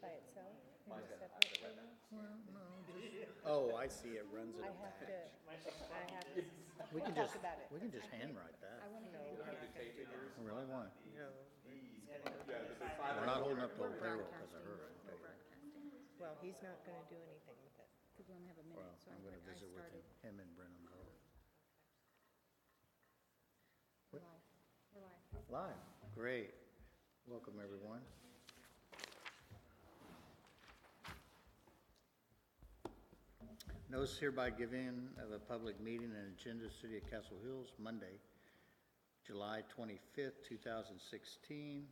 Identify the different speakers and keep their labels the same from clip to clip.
Speaker 1: by itself in a separate email?
Speaker 2: Well, no, just, oh, I see, it runs it
Speaker 1: I
Speaker 2: a
Speaker 1: have
Speaker 2: batch.
Speaker 1: to
Speaker 2: We can
Speaker 1: talk
Speaker 2: just,
Speaker 1: about it.
Speaker 2: we can just handwrite that.
Speaker 1: No, we're not gonna do that.
Speaker 2: I really want.
Speaker 1: No, it's gonna go to
Speaker 2: We're not holding up the whole payroll because of her, I
Speaker 3: No
Speaker 2: tell you.
Speaker 3: broadcasting,
Speaker 1: well, he's not gonna do anything with it.
Speaker 3: because we only have a
Speaker 2: Well,
Speaker 3: minute, so
Speaker 2: I'm gonna
Speaker 3: I
Speaker 2: visit with
Speaker 3: started.
Speaker 2: him and Brennan both.
Speaker 3: We're live. We're live.
Speaker 2: Live, great. Welcome, everyone. Notice hereby given of a public meeting and agenda, City of Castle Hills, Monday, July 25th, 2016.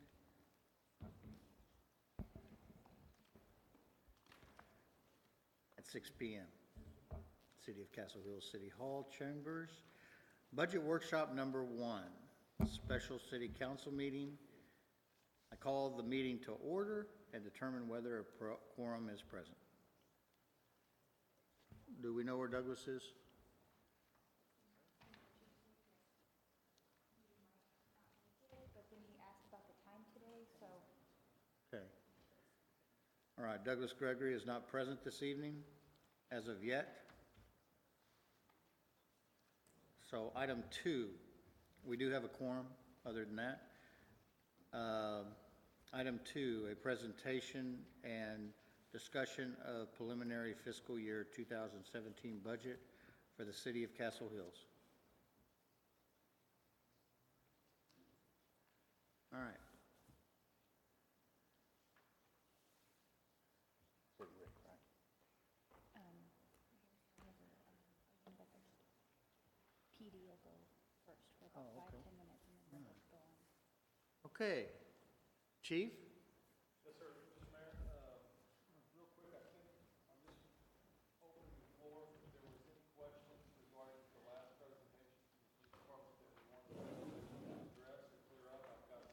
Speaker 2: At 6 p.m. City of Castle Hills City Hall Chambers. Budget Workshop Number 1, Special City Council Meeting. I call the meeting to order and determine whether a quorum is present. Do we know where Douglas is?
Speaker 3: But then he asked about the time today, so.
Speaker 2: Okay. All right, Douglas Gregory is not present this evening as of yet. So item 2, we do have a quorum other than that. Item 2, a presentation and discussion of preliminary fiscal year 2017 budget for the City of Castle Hills. All right.
Speaker 3: PD will go first for
Speaker 2: Oh,
Speaker 3: about
Speaker 2: okay.
Speaker 3: 5-10 minutes, and then we'll go on.
Speaker 2: Okay. Chief?
Speaker 4: Yes, sir. Mr. Mayor, real quick, I think I'm just opening the floor if there was any questions regarding the last presentation from the police department that we wanted to address or clear up. I've got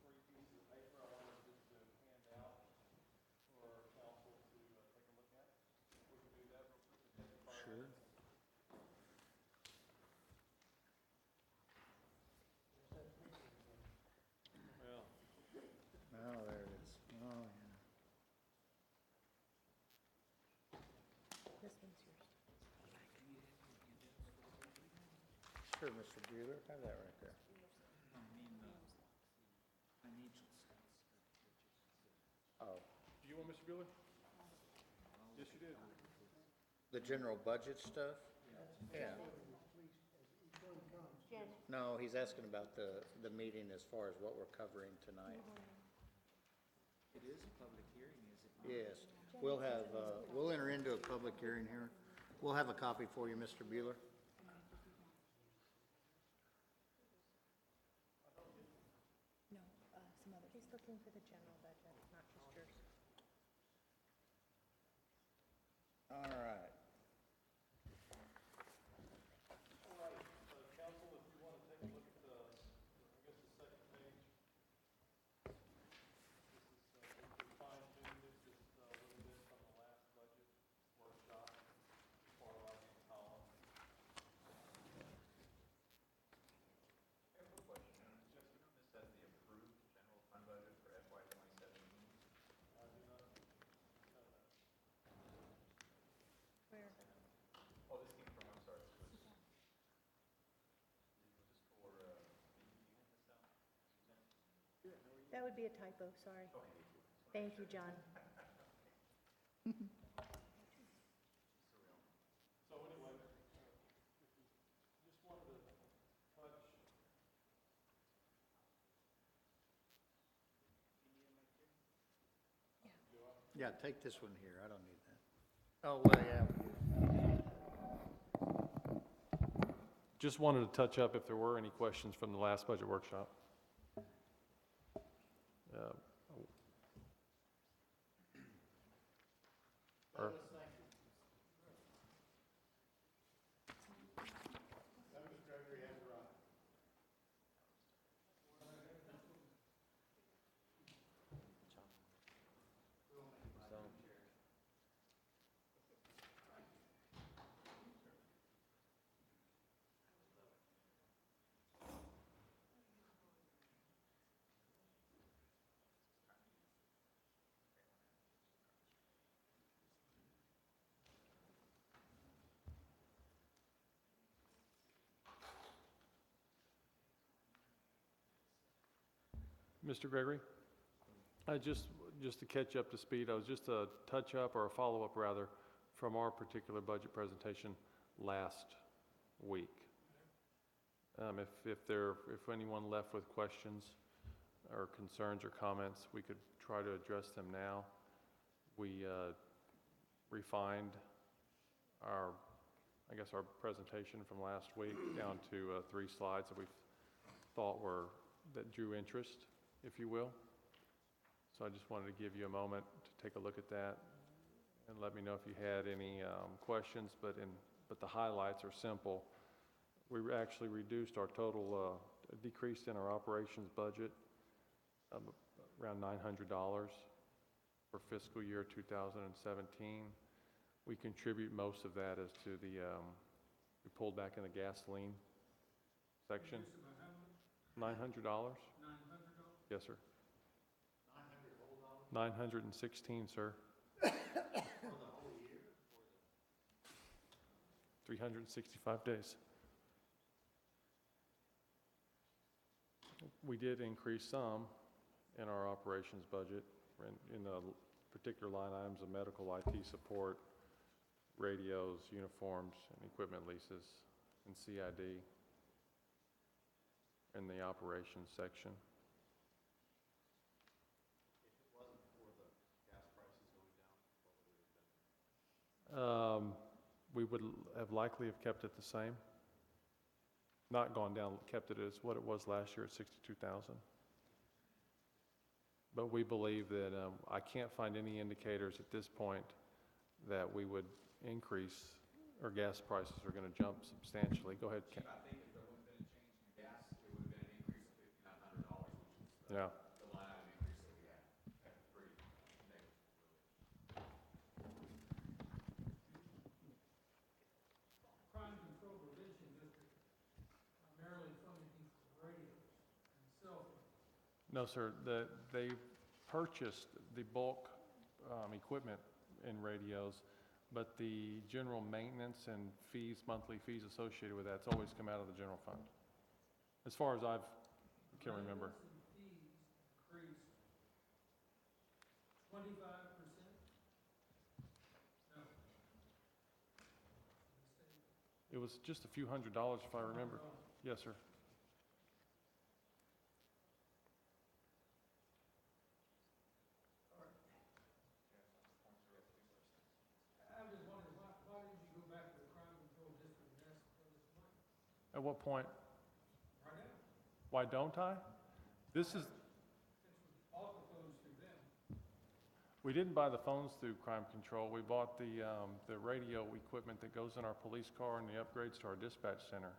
Speaker 4: 3 pieces of paper I wanted just to hand out for our council to take a look at. If we can do that real quick, it'd take 5
Speaker 2: Sure.
Speaker 4: minutes. Well,
Speaker 2: Oh, there it is. Oh, yeah.
Speaker 1: This one's yours.
Speaker 2: Sure, Mr. Bueller, have that right there. Oh,
Speaker 4: do you want Mr. Bueller? Yes, you did.
Speaker 2: the general budget stuff? Yeah.
Speaker 3: Jen,
Speaker 2: No, he's asking about the meeting as far as what we're covering tonight.
Speaker 5: It is a public hearing, is it not?
Speaker 2: Yes, we'll have, we'll enter into a public hearing here. We'll have a copy for you, Mr. Bueller.
Speaker 3: no, some others.
Speaker 1: He's looking for the general budget, not just yours.
Speaker 2: All right.
Speaker 4: All right, council, if you want to take a look at the, I guess, the second page. This is, we fine-tuned it just a little bit from the last budget workshop for our column.
Speaker 6: I have a question. Just, this says the approved general fund budget for FY 2017.
Speaker 4: I do not know that.
Speaker 1: Where?
Speaker 6: Oh, this came from, I'm sorry, this was just for, do you want this out, Suzanne?
Speaker 1: That would be a typo, sorry.
Speaker 6: Okay.
Speaker 1: Thank you, John.
Speaker 4: So anyway, if you just wanted to touch.
Speaker 2: Yeah, take this one here. I don't need that. Oh, well, yeah.
Speaker 4: Just wanted to touch up if there were any questions from the last budget workshop. Or- Mr. Gregory, just to catch up to speed, I was just a touch-up or a follow-up rather from our particular budget presentation last week. If anyone left with questions or concerns or comments, we could try to address them now. We refined our presentation from last week down to 3 slides that we thought that drew interest, if you will. So I just wanted to give you a moment to take a look at that and let me know if you had any questions, but the highlights are simple. We actually reduced our total, decreased in our operations budget around $900 for fiscal year 2017. We contribute most of that as to we pulled back in the gasoline section. $900? Yes, sir. 916, sir. For the whole year? 365 days. We did increase some in our operations budget in the particular line items of medical IT support, radios, uniforms, and equipment leases, and CID in the operations section. We would have likely have kept it the same. Not gone down, kept it as what it was last year at 62,000. But we believe that I can't find any indicators at this point that we would increase or gas prices are going to jump substantially. Go ahead, Ken.
Speaker 6: I think if there wouldn't been a change in gas, it would have been an increase of $5,900, which is
Speaker 4: Yeah.
Speaker 6: the line item increase that we had. That's pretty negligible, really.
Speaker 7: Crime Control Prevention District primarily funded these radios and cell phones.
Speaker 4: No, sir. They purchased the bulk equipment in radios, but the general maintenance and fees, monthly fees associated with that's always come out of the general fund. As far as I can remember.
Speaker 7: Maintenance and fees increased 25%? No.
Speaker 4: It was just a few $100s if I remember. Yes, sir.
Speaker 7: I'm just wondering, why did you go back to the Crime Control District and ask for this money?
Speaker 4: At what point?
Speaker 7: Right now,
Speaker 4: Why don't I? This is,
Speaker 7: since we bought the phones through them.
Speaker 4: we didn't buy the phones through Crime Control. We bought the radio equipment that goes in our police car and the upgrades to our dispatch center.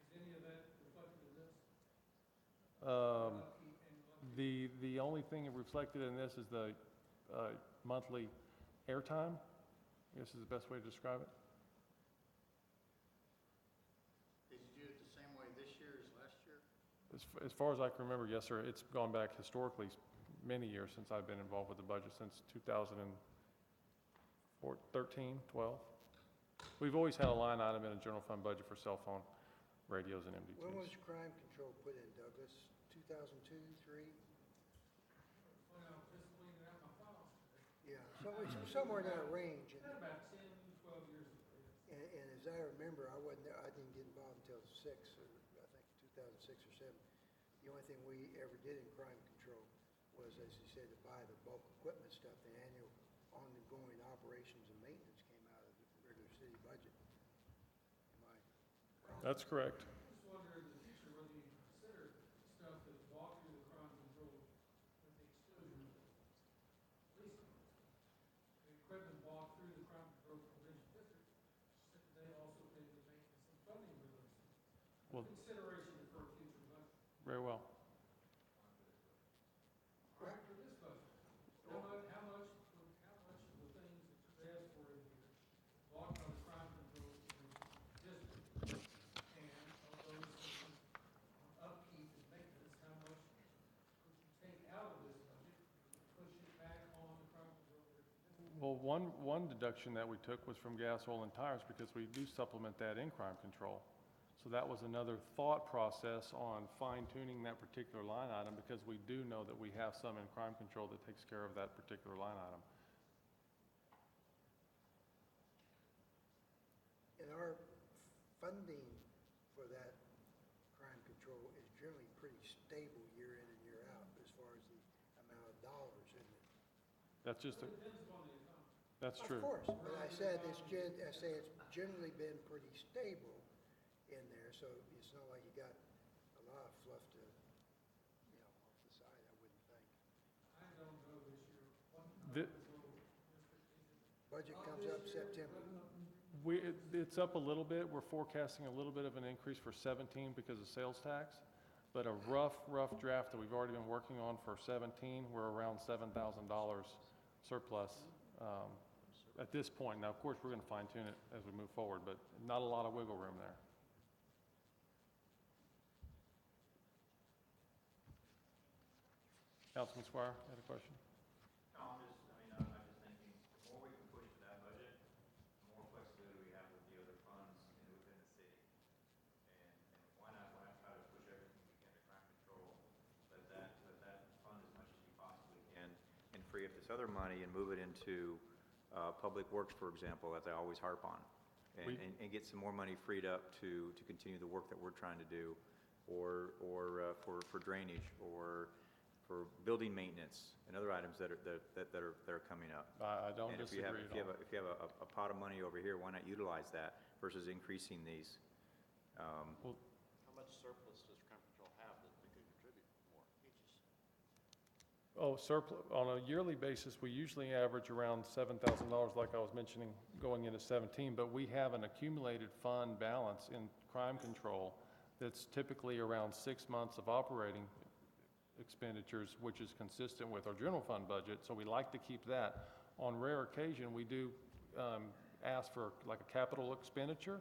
Speaker 7: Is any of that reflected in this? Upkeep and
Speaker 4: The only thing reflected in this is the monthly airtime. I guess is the best way to describe it.
Speaker 2: Did you do it the same way this year as last year?
Speaker 4: As far as I can remember, yes, sir. It's gone back historically many years since I've been involved with the budget, since 2013, 12. We've always had a line item in a general fund budget for cell phone radios and
Speaker 8: When was
Speaker 4: MDTs.
Speaker 8: crime control put in, Douglas? 2002, 3?
Speaker 7: Well, just cleaning out my files today.
Speaker 8: Yeah, so it's somewhere in that range.
Speaker 7: Had about 10, 12 years ago.
Speaker 8: And as I remember, I didn't get involved until 6, or I think 2006 or 7. The only thing we ever did in crime control was, as you said, to buy the bulk equipment stuff. The annual ongoing operations and maintenance came out of the regular city budget. Am I wrong?
Speaker 4: That's correct.
Speaker 7: I just wonder in the future whether you consider stuff that's bought through the crime control with the exclusion of the police cars. The equipment bought through the crime control prevention district, they also pay the maintenance and funding for those things.
Speaker 4: Well,
Speaker 7: Consideration for a future budget.
Speaker 4: very well.
Speaker 7: Right for this budget. How much of the things that you asked for in here, bought by the crime control district, and of those things, upkeep and maintenance, how much could you take out of this budget, push it back on the crime control district?
Speaker 4: Well, one deduction that we took was from gas, oil, and tires because we do supplement that in crime control. So that was another thought process on fine tuning that particular line item, because we do know that we have some in crime control that takes care of that particular line item.
Speaker 8: And our funding for that crime control is generally pretty stable year in and year out as far as the amount of dollars, isn't it?
Speaker 4: That's just, that's true.
Speaker 8: Of course, but I say it's generally been pretty stable in there, so it's not like you got a lot of fluff to, off the side, I wouldn't think.
Speaker 7: I don't know this year.
Speaker 4: The-
Speaker 8: Budget comes up September.
Speaker 4: It's up a little bit. We're forecasting a little bit of an increase for 17 because of sales tax, but a rough draft that we've already been working on for 17, we're around $7,000 surplus at this point. Now, of course, we're going to fine tune it as we move forward, but not a lot of wiggle room there. Councilman Squire, you had a question?
Speaker 6: No, I'm just thinking, the more we can push to that budget, the more flexibility we have with the other funds within the city. And why not try to push everything we can to crime control, let that fund as much as you possibly can, and free up this other money and move it into public works, for example, as I always harp on. And get some more money freed up to continue the work that we're trying to do, or for drainage, or for building maintenance and other items that are coming up.
Speaker 4: I don't
Speaker 6: And
Speaker 4: disagree at all.
Speaker 6: if you have a pot of money over here, why not utilize that versus increasing these?
Speaker 9: How much surplus does crime control have that they could contribute more each?
Speaker 4: Oh, surplus, on a yearly basis, we usually average around $7,000, like I was mentioning, going into 17, but we have an accumulated fund balance in crime control that's typically around 6 months of operating expenditures, which is consistent with our general fund budget, so we like to keep that. On rare occasion, we do ask for like a capital expenditure,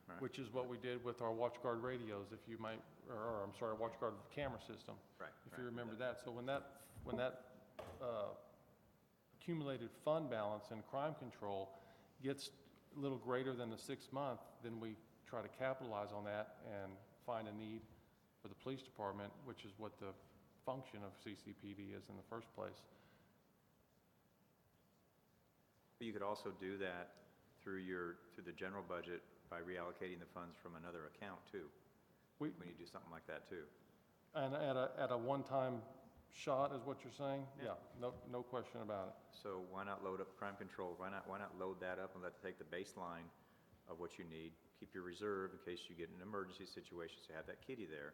Speaker 6: Right.
Speaker 4: which is what we did with our WatchGuard radios, if you might, or I'm sorry, WatchGuard camera system.
Speaker 6: Right,
Speaker 4: If you
Speaker 6: right.
Speaker 4: remember that. So when that accumulated fund balance in crime control gets a little greater than the 6 month, then we try to capitalize on that and find a need for the police department, which is what the function of CCPD is in the first place.
Speaker 6: But you could also do that through the general budget by reallocating the funds from another account too.
Speaker 4: We,
Speaker 6: When you do something like that too.
Speaker 4: and at a one-time shot is what you're saying?
Speaker 6: Yeah.
Speaker 4: Yeah, no question about it.
Speaker 6: So why not load up crime control? Why not load that up and take the baseline of what you need, keep your reserve in case you get in an emergency situation, so have that kitty there,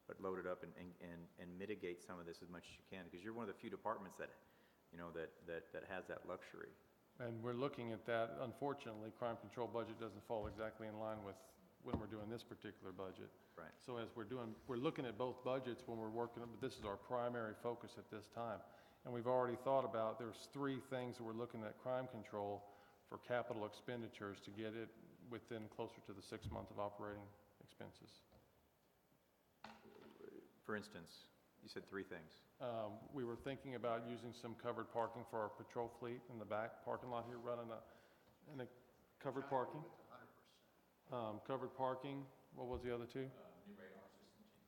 Speaker 6: but load it up and mitigate some of this as much as you can, because you're one of the few departments that has that luxury.
Speaker 4: And we're looking at that. Unfortunately, crime control budget doesn't fall exactly in line with when we're doing this particular budget.
Speaker 6: Right.
Speaker 4: So as we're looking at both budgets when we're working, but this is our primary focus at this time. And we've already thought about, there's 3 things that we're looking at crime control for capital expenditures to get it within closer to the 6 months of operating expenses.
Speaker 6: For instance, you said 3 things.
Speaker 4: We were thinking about using some covered parking for our patrol fleet in the back parking lot here, running in a covered parking. Covered parking, what was the other 2?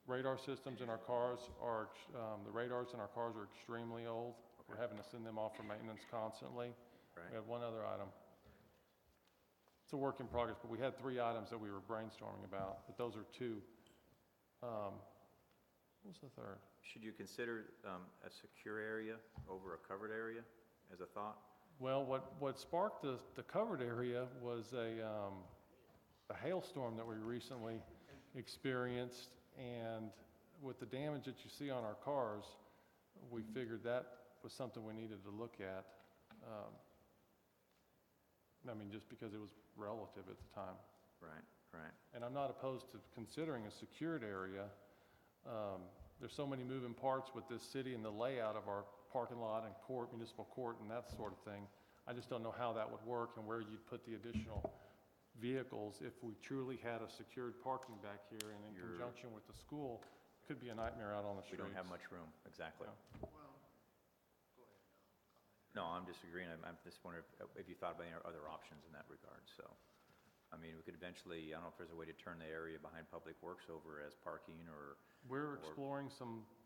Speaker 4: Radar systems in our cars are, the radars in our cars are extremely old. We're having to send them off for maintenance constantly.
Speaker 6: Right.
Speaker 4: We had one other item. It's a work in progress, but we had 3 items that we were brainstorming about, but those are 2. What was the 3rd?
Speaker 6: Should you consider a secure area over a covered area as a thought?
Speaker 4: Well, what sparked the covered area was a hailstorm that we recently experienced, and with the damage that you see on our cars, we figured that was something we needed to look at. I mean, just because it was relative at the time.
Speaker 6: Right.
Speaker 4: And I'm not opposed to considering a secured area. There's so many moving parts with this city and the layout of our parking lot and court, municipal court, and that sort of thing. I just don't know how that would work and where you'd put the additional vehicles if we truly had a secured parking back here, and in conjunction with the school, it could be a nightmare out on the
Speaker 6: We
Speaker 4: streets.
Speaker 6: don't have much room, exactly.
Speaker 4: Yeah.
Speaker 8: Well, go ahead.
Speaker 6: No, I'm disagreeing. I'm just wondering if you thought about any other options in that regard, so. I mean, we could eventually, I don't know if there's a way to turn the area behind Public Works over as parking or,
Speaker 4: We're exploring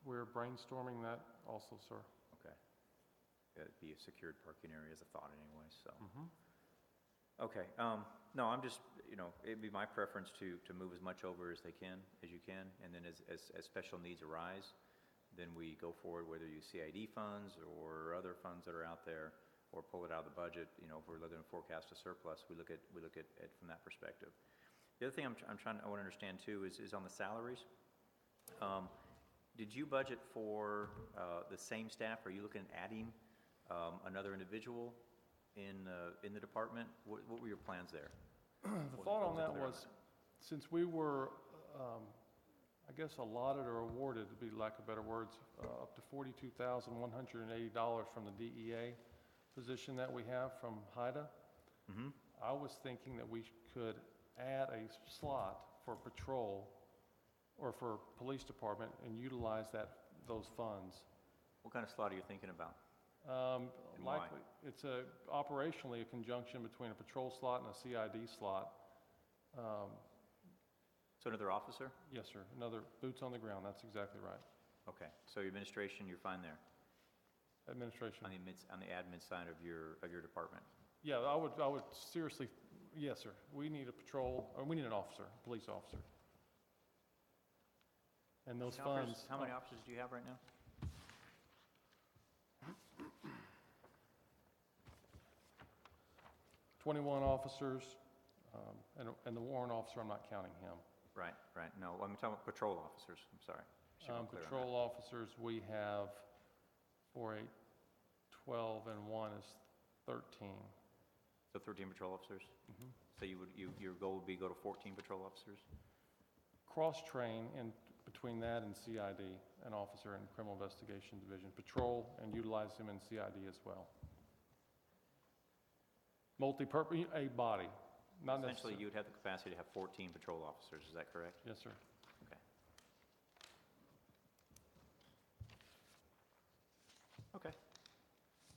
Speaker 4: we're brainstorming that also, sir.
Speaker 6: okay. It'd be a secured parking area as a thought anyway, so.
Speaker 4: Mhm.
Speaker 6: Okay, no, I'm just, it'd be my preference to move as much over as you can, and then as special needs arise, then we go forward, whether you CID funds or other funds that are out there, or pull it out of the budget, if we're looking to forecast a surplus, we look at it from that perspective. The other thing I want to understand too is on the salaries. Did you budget for the same staff? Are you looking at adding another individual in the department? What were your plans there?
Speaker 4: The thought on that was, since we were, I guess, allotted or awarded, to be lack of better words, up to $42,180 from the DEA position that we have from HIDA, I was thinking that we could add a slot for patrol or for police department and utilize those funds.
Speaker 6: What kind of slot are you thinking about? And why?
Speaker 4: Likely, it's operationally a conjunction between a patrol slot and a CID slot.
Speaker 6: So another officer?
Speaker 4: Yes, sir. Another boots on the ground. That's exactly right.
Speaker 6: Okay, so your administration, you're fine there,
Speaker 4: Administration.
Speaker 6: on the admin side of your department?
Speaker 4: Yeah, I would seriously, yes, sir. We need we need an officer, a police officer. And those funds.
Speaker 6: How many officers do you have right now?
Speaker 4: '21 officers, and the warrant officer, I'm not counting him.
Speaker 6: Right, no, I'm talking about patrol officers, I'm sorry. Should be clear on that.
Speaker 4: Patrol officers, we have 4, 8, 12, and 1 is 13.
Speaker 6: So 13 patrol officers? So your goal would be go to 14 patrol officers?
Speaker 4: Cross-train in between that and CID, an officer in Criminal Investigation Division. Patrol and utilize him in CID as well. Multi-purpose, a body, not
Speaker 6: Essentially,
Speaker 4: necessarily.
Speaker 6: you would have the capacity to have 14 patrol officers, is that correct?
Speaker 4: Yes, sir.
Speaker 6: Okay. Okay.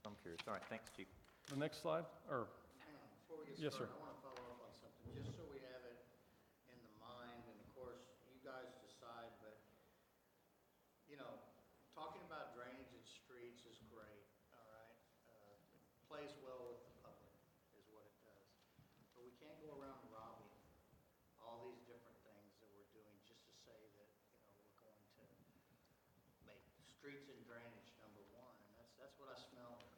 Speaker 6: I'm curious. All right, thanks, Chief.
Speaker 4: The next slide, or,
Speaker 2: Hang on, before we get
Speaker 4: Yes,
Speaker 2: started,
Speaker 4: sir.
Speaker 2: I want to follow up on something, just so we have it in the mind, and of course, you guys decide, but, talking about drainage and streets is great, all right? It plays well with the public, is what it does. But we can't go around robbing all these different things that we're doing just to say that, we're going to make streets and drainage number one, and that's what I smell here.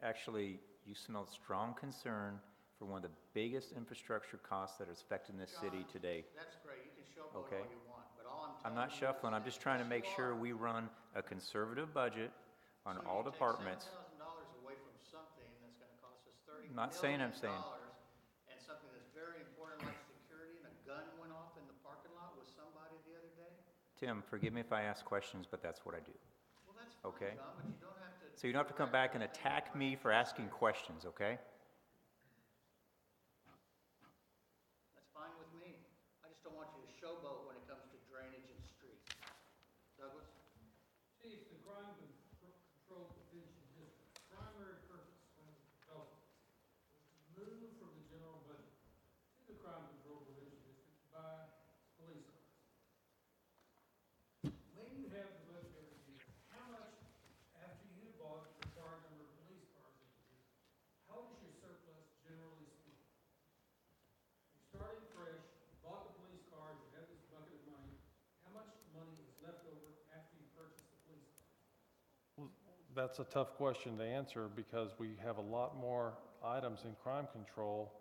Speaker 6: Actually, you smelled strong concern for one of the biggest infrastructure costs that is affecting this city
Speaker 2: John,
Speaker 6: today.
Speaker 2: That's great, you can showboat
Speaker 6: Okay.
Speaker 2: all you want, but all
Speaker 6: I'm
Speaker 2: I'm telling
Speaker 6: not
Speaker 2: you
Speaker 6: shuffling,
Speaker 2: is
Speaker 6: I'm just
Speaker 2: that
Speaker 6: trying to
Speaker 2: yes,
Speaker 6: make
Speaker 2: you
Speaker 6: sure
Speaker 2: are.
Speaker 6: we run a conservative budget on all departments.
Speaker 2: So you take $7,000 away from something that's gonna cost us $30
Speaker 6: Not saying I'm saying.
Speaker 2: million, and something that's very important like security, and a gun went off in the parking lot with somebody the other day?
Speaker 6: Tim, forgive me if I ask questions, but that's what I do.
Speaker 2: Well, that's fine,
Speaker 6: Okay.
Speaker 2: John, but you don't have to.
Speaker 6: So you don't have to come back and attack me for asking questions, okay?
Speaker 2: That's fine with me. I just don't want you to showboat when it comes to drainage and streets. Douglas?
Speaker 7: Chief, the Crime Control Prevention District's primary purpose when it was developed was to move from the general budget to the Crime Control Prevention District to buy police cars. When you have the budget every year, how much, after you have bought the required number of police cars every year, how is your surplus generally spent? You started fresh, bought the police cars, you have this bucket of money, how much money is left over after you purchase the police cars?
Speaker 4: that's a tough question to answer because we have a lot more items in crime control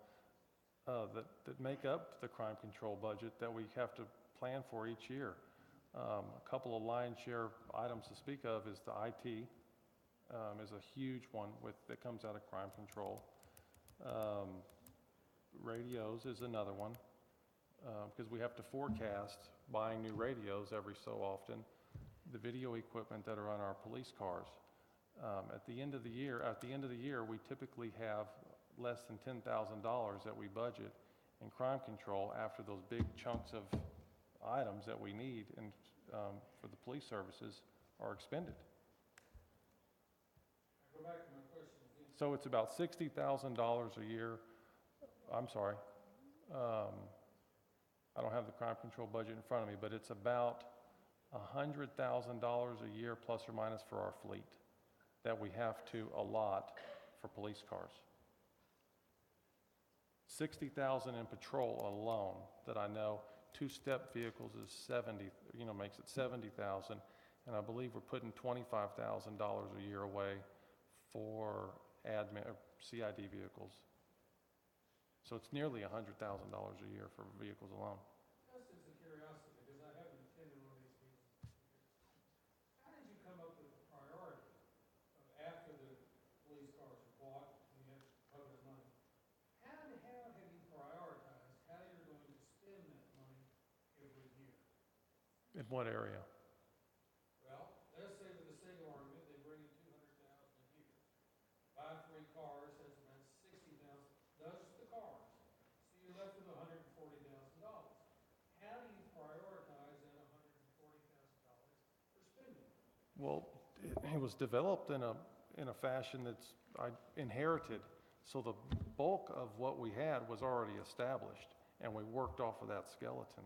Speaker 4: that make up the crime control budget that we have to plan for each year. A couple of lion share items to speak of is the IT, is a huge one that comes out of crime control. Radios is another one, because we have to forecast buying new radios every so often. The video equipment that are on our police cars. At the end of the year, we typically have less than $10,000 that we budget in crime control after those big chunks of items that we need and for the police services are expended.
Speaker 7: I go back to my question again.
Speaker 4: So it's about $60,000 a year, I'm sorry,
Speaker 10: I don't have the crime control budget in front of me, but it's about $100,000 a year plus or minus for our fleet that we have to allot for police cars. 60,000 in patrol alone that I know. Two-step vehicles is 70, makes it 70,000. And I believe we're putting $25,000 a year away for admin, or CID vehicles. So it's nearly $100,000 a year for vehicles alone.
Speaker 7: Just as a curiosity, because I haven't attended one of these meetings in years, how did you come up with the priority of after the police cars are bought and you have public money? How have you prioritized how you're going to spend that money every year?
Speaker 10: In what area?
Speaker 7: Well, let's say for the sake of argument, they bring in $200,000 a year. Buy 3 cars, that's about $60,000. Those are the cars. So you're left with $140,000. How do you prioritize that $140,000 for spending?
Speaker 10: Well, it was developed in a fashion that's I inherited. So the bulk of what we had was already established, and we worked off of that skeleton.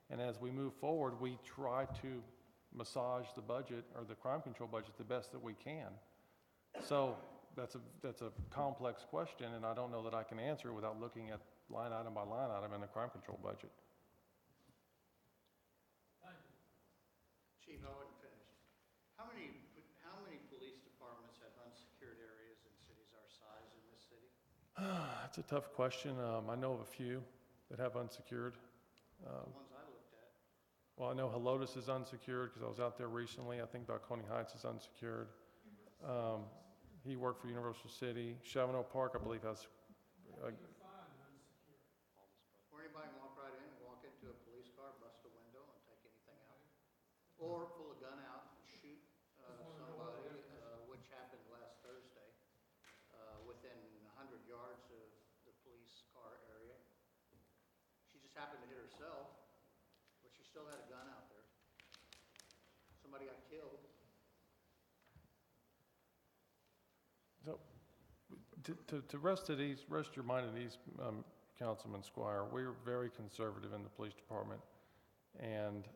Speaker 10: And as we move forward, we try to massage the budget or the crime control budget the best that we can. So that's a complex question, and I don't know that I can answer it without looking at line item by line item in the crime control budget.
Speaker 7: Thank you.
Speaker 2: Chief, I wasn't finished. How many police departments have unsecured areas in cities our size in this city?
Speaker 10: That's a tough question. I know of a few that have unsecured.
Speaker 2: The ones I looked at.
Speaker 10: Well, I know Helotes is unsecured because I was out there recently. I think Balcony Heights is unsecured. He worked for Universal City. Chavano Park, I believe, has.
Speaker 7: How do you define unsecured?
Speaker 2: Where anybody can walk right in and walk into a police car, bust a window, and take anything out. Or pull a gun out and shoot somebody, which happened last Thursday, within 100 yards of the police car area. She just happened to hit herself, but she still had a gun out there. Somebody got killed.
Speaker 10: So, to rest your mind at ease, Councilman Squire, we're very conservative in the police department, and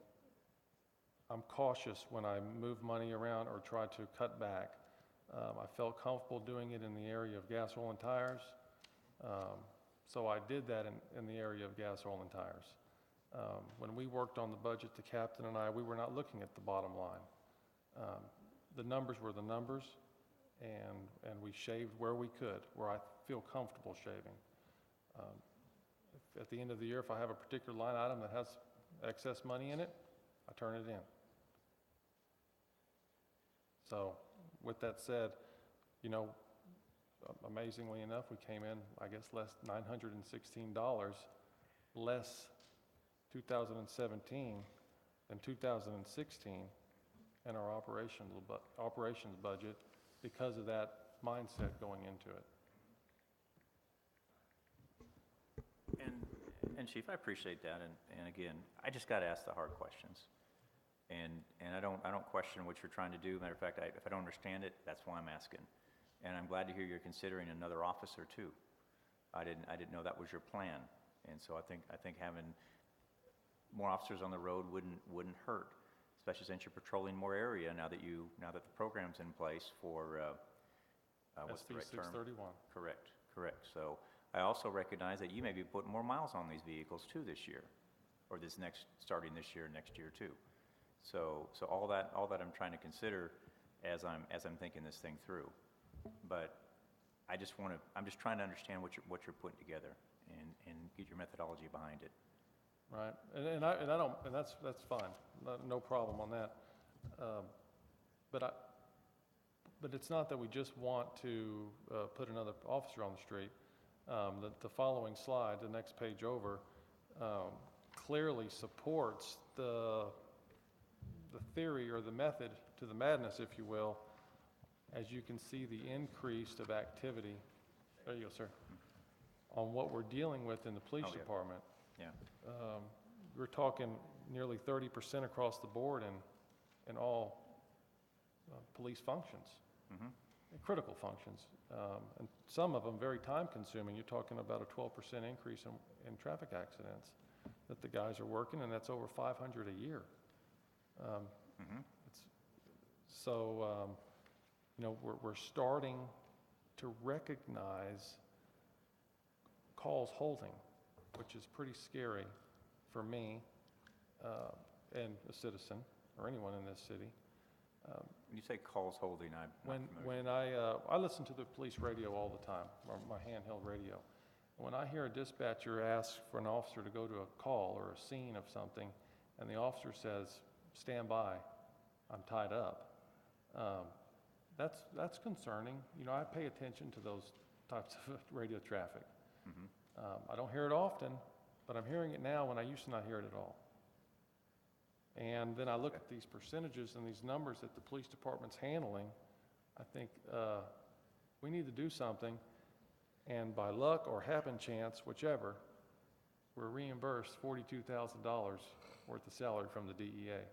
Speaker 10: I'm cautious when I move money around or try to cut back. I felt comfortable doing it in the area of gas, oil, and tires, so I did that in the area of gas, oil, and tires. When we worked on the budget, the captain and I, we were not looking at the bottom line. The numbers were the numbers, and we shaved where we could, where I feel comfortable shaving. At the end of the year, if I have a particular line item that has excess money in it, I turn it in. So with that said, amazingly enough, we came in, I guess, less $916 less 2017 than 2016 in our operations budget because of that mindset going into it.
Speaker 6: And Chief, I appreciate that, and again, I just got to ask the hard questions. And I don't question what you're trying to do. Matter of fact, if I don't understand it, that's why I'm asking. And I'm glad to hear you're considering another officer too. I didn't know that was your plan. And so I think having more officers on the road wouldn't hurt, especially since you're patrolling more area now that the program's in place for what's the right term?
Speaker 10: SB 631.
Speaker 6: Correct. So I also recognize that you may be putting more miles on these vehicles too this year, or starting this year, next year too. So all that I'm trying to consider as I'm thinking this thing through. But I'm just trying to understand what you're putting together and get your methodology behind it.
Speaker 10: Right, and that's fine, no problem on that. But it's not that we just want to put another officer on the street. The following slide, the next page over, clearly supports the theory or the method to the madness, if you will, as you can see the increase of activity. There you go, sir. On what we're dealing with in the police department.
Speaker 6: Yeah.
Speaker 10: We're talking nearly 30% across the board in all police functions.
Speaker 6: Mm-hmm.
Speaker 10: critical functions. And some of them very time-consuming. You're talking about a 12% increase in traffic accidents that the guys are working, and that's over 500 a year. It's, so, you know, we're starting to recognize calls holding, which is pretty scary for me and a citizen or anyone in this city.
Speaker 6: When you say calls holding, I'm not familiar.
Speaker 10: When I listen to the police radio all the time, or my handheld radio. When I hear a dispatcher ask for an officer to go to a call or a scene of something, and the officer says, "Stand by, I'm tied up," that's concerning. You know, I pay attention to those types of radio traffic. I don't hear it often, but I'm hearing it now when I used to not hear it at all. And then I look at these percentages and these numbers that the police department's handling. I think we need to do something, and by luck or happen chance, whichever, we're reimbursed $42,000 worth of salary from the DEA.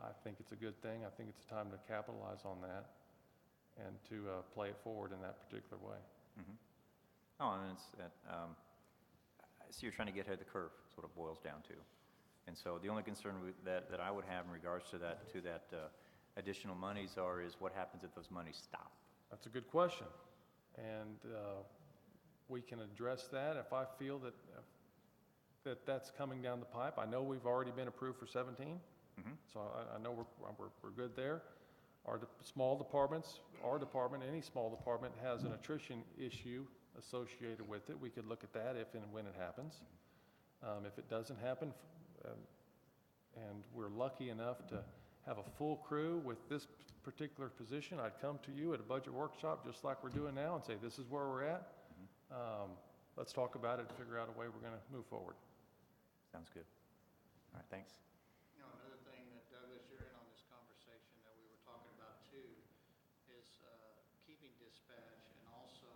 Speaker 10: I think it's a good thing. I think it's time to capitalize on that and to play it forward in that particular way.
Speaker 6: Oh, and it's that, so you're trying to get ahead of the curve, is what it boils down to. And so the only concern that I would have in regards to that additional monies is what happens if those monies stop?
Speaker 10: That's a good question. And we can address that if I feel that that's coming down the pipe. I know we've already been approved for 17, so I know we're good there. Our small departments, our department, any small department has an attrition issue associated with it. We could look at that if and when it happens. If it doesn't happen, and we're lucky enough to have a full crew with this particular position, I'd come to you at a budget workshop just like we're doing now and say, this is where we're at. Let's talk about it and figure out a way we're going to move forward.
Speaker 6: Sounds good. All right, thanks.
Speaker 2: You know, another thing that Douglas, you're in on this conversation that we were talking about too, is keeping dispatch, and also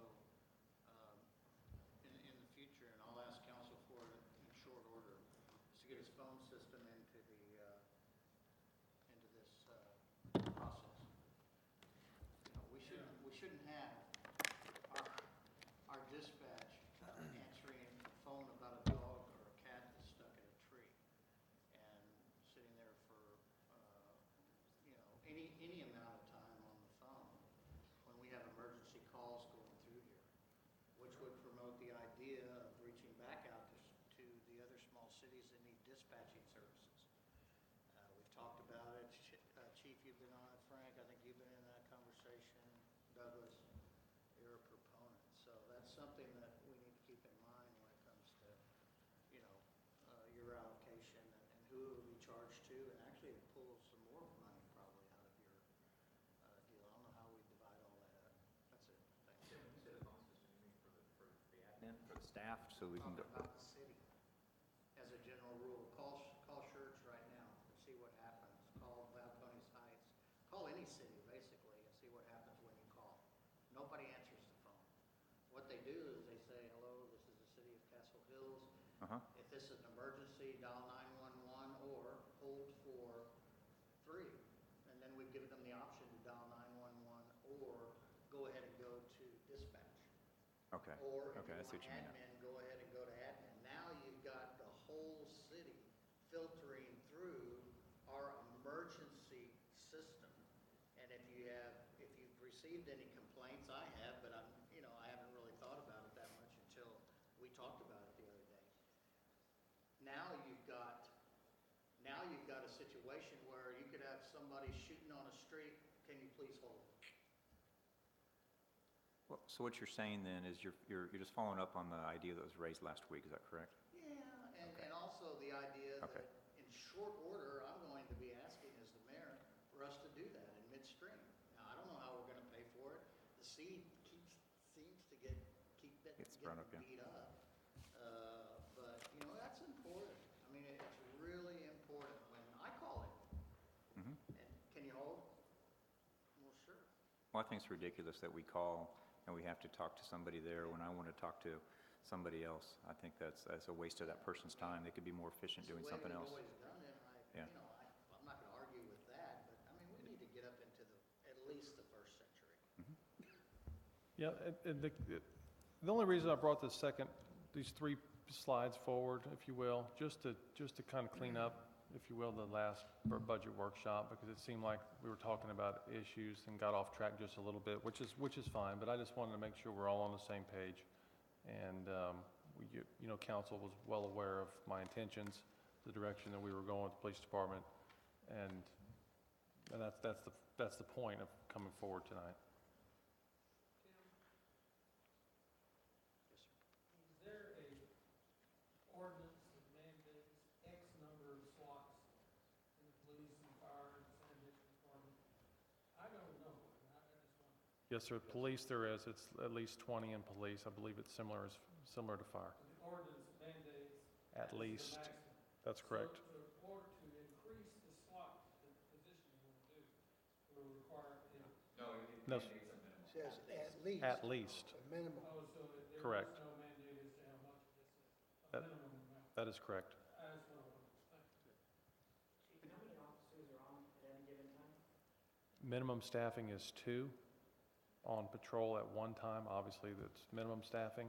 Speaker 2: in the future, and I'll ask council for it in short order, is to get his phone system into this process. You know, we shouldn't have our dispatch answering a phone about a dog or a cat that's stuck in a tree and sitting there for you know, any amount of time on the phone when we have emergency calls going through here, which would promote the idea of reaching back out to the other small cities that need dispatching services. We've talked about it. Chief, you've been on it. Frank, I think you've been in that conversation. Douglas, you're a proponent. So that's something that we need to keep in mind when it comes to, you know, your allocation and who it will be charged to, and actually pull some more money probably out of your deal. I don't know how we divide all that up. That's it. Thanks.
Speaker 6: When you say the phone system, you mean for the admin, for the staff, so we can go?
Speaker 2: Talking about the city as a general rule. Call Church right now and see what happens. Call Balcones Heights. Call any city basically and see what happens when you call. Nobody answers the phone. What they do is they say, "Hello, this is the city of Castle Hills. If this is an emergency, dial 911 or hold for 3." And then we've given them the option to dial 911 or go ahead and go to dispatch.
Speaker 6: Okay.
Speaker 2: Or if
Speaker 6: Okay, I
Speaker 2: you
Speaker 6: see
Speaker 2: want
Speaker 6: what you mean now.
Speaker 2: admin, go ahead and go to admin. Now you've got the whole city filtering through our emergency system. And if you've received any complaints, I have, but I haven't really thought about it that much until we talked about it the other day. Now you've got a situation where you could have somebody shooting on a street. Can you please hold?
Speaker 6: Well, so what you're saying then is you're just following up on the idea that was raised last week, is that correct?
Speaker 2: Yeah, and also the idea
Speaker 6: Okay.
Speaker 2: that in short order, I'm going to be asking as the mayor for us to do that in midstream. Now, I don't know how we're gonna pay for it. The seed seems to keep
Speaker 6: It's grown up,
Speaker 2: getting beat up. But, that's important. I mean, it's really important when I call it. And can you hold? Well, sure.
Speaker 6: Well, I think it's ridiculous that we call and we have to talk to somebody there when I want to talk to somebody else. I think that's a waste of that person's time. They could be more efficient doing something else.
Speaker 2: It's the way we've always done it.
Speaker 6: Yeah.
Speaker 2: I'm not gonna argue with that, but, I mean, we need to get up into at
Speaker 10: Yeah, the only reason I brought these three slides forward, if you will, just to kind of clean up, if you will, the last budget workshop, because it seemed like we were talking about issues and got off track just a little bit, which is fine, but I just wanted to make sure we're all on the same page. And, council was well aware of my intentions, the direction that we were going with the police department, and that's the point of coming forward tonight.
Speaker 7: Is there a ordinance that mandates X number of slots in the police and fire and sanitation department? I don't know, and I just want,
Speaker 10: Yes, sir, police there is, it's at least 20 in police, I believe it's similar to fire,
Speaker 7: the ordinance mandates.
Speaker 10: at
Speaker 7: the
Speaker 10: least,
Speaker 7: maximum.
Speaker 10: that's correct.
Speaker 7: So in order to increase the slot, the position you want to do, will require,
Speaker 10: No,
Speaker 8: Says at least.
Speaker 10: at least,
Speaker 8: A minimum.
Speaker 7: oh, so there is
Speaker 10: Correct.
Speaker 7: no mandate as to how much it is, a
Speaker 10: That-
Speaker 7: minimum amount.
Speaker 10: that is correct.
Speaker 7: That's what I want to thank you.
Speaker 11: Chief, and how many officers are on at any given time?
Speaker 10: Minimum staffing is 2 on patrol at one time, obviously that's minimum staffing.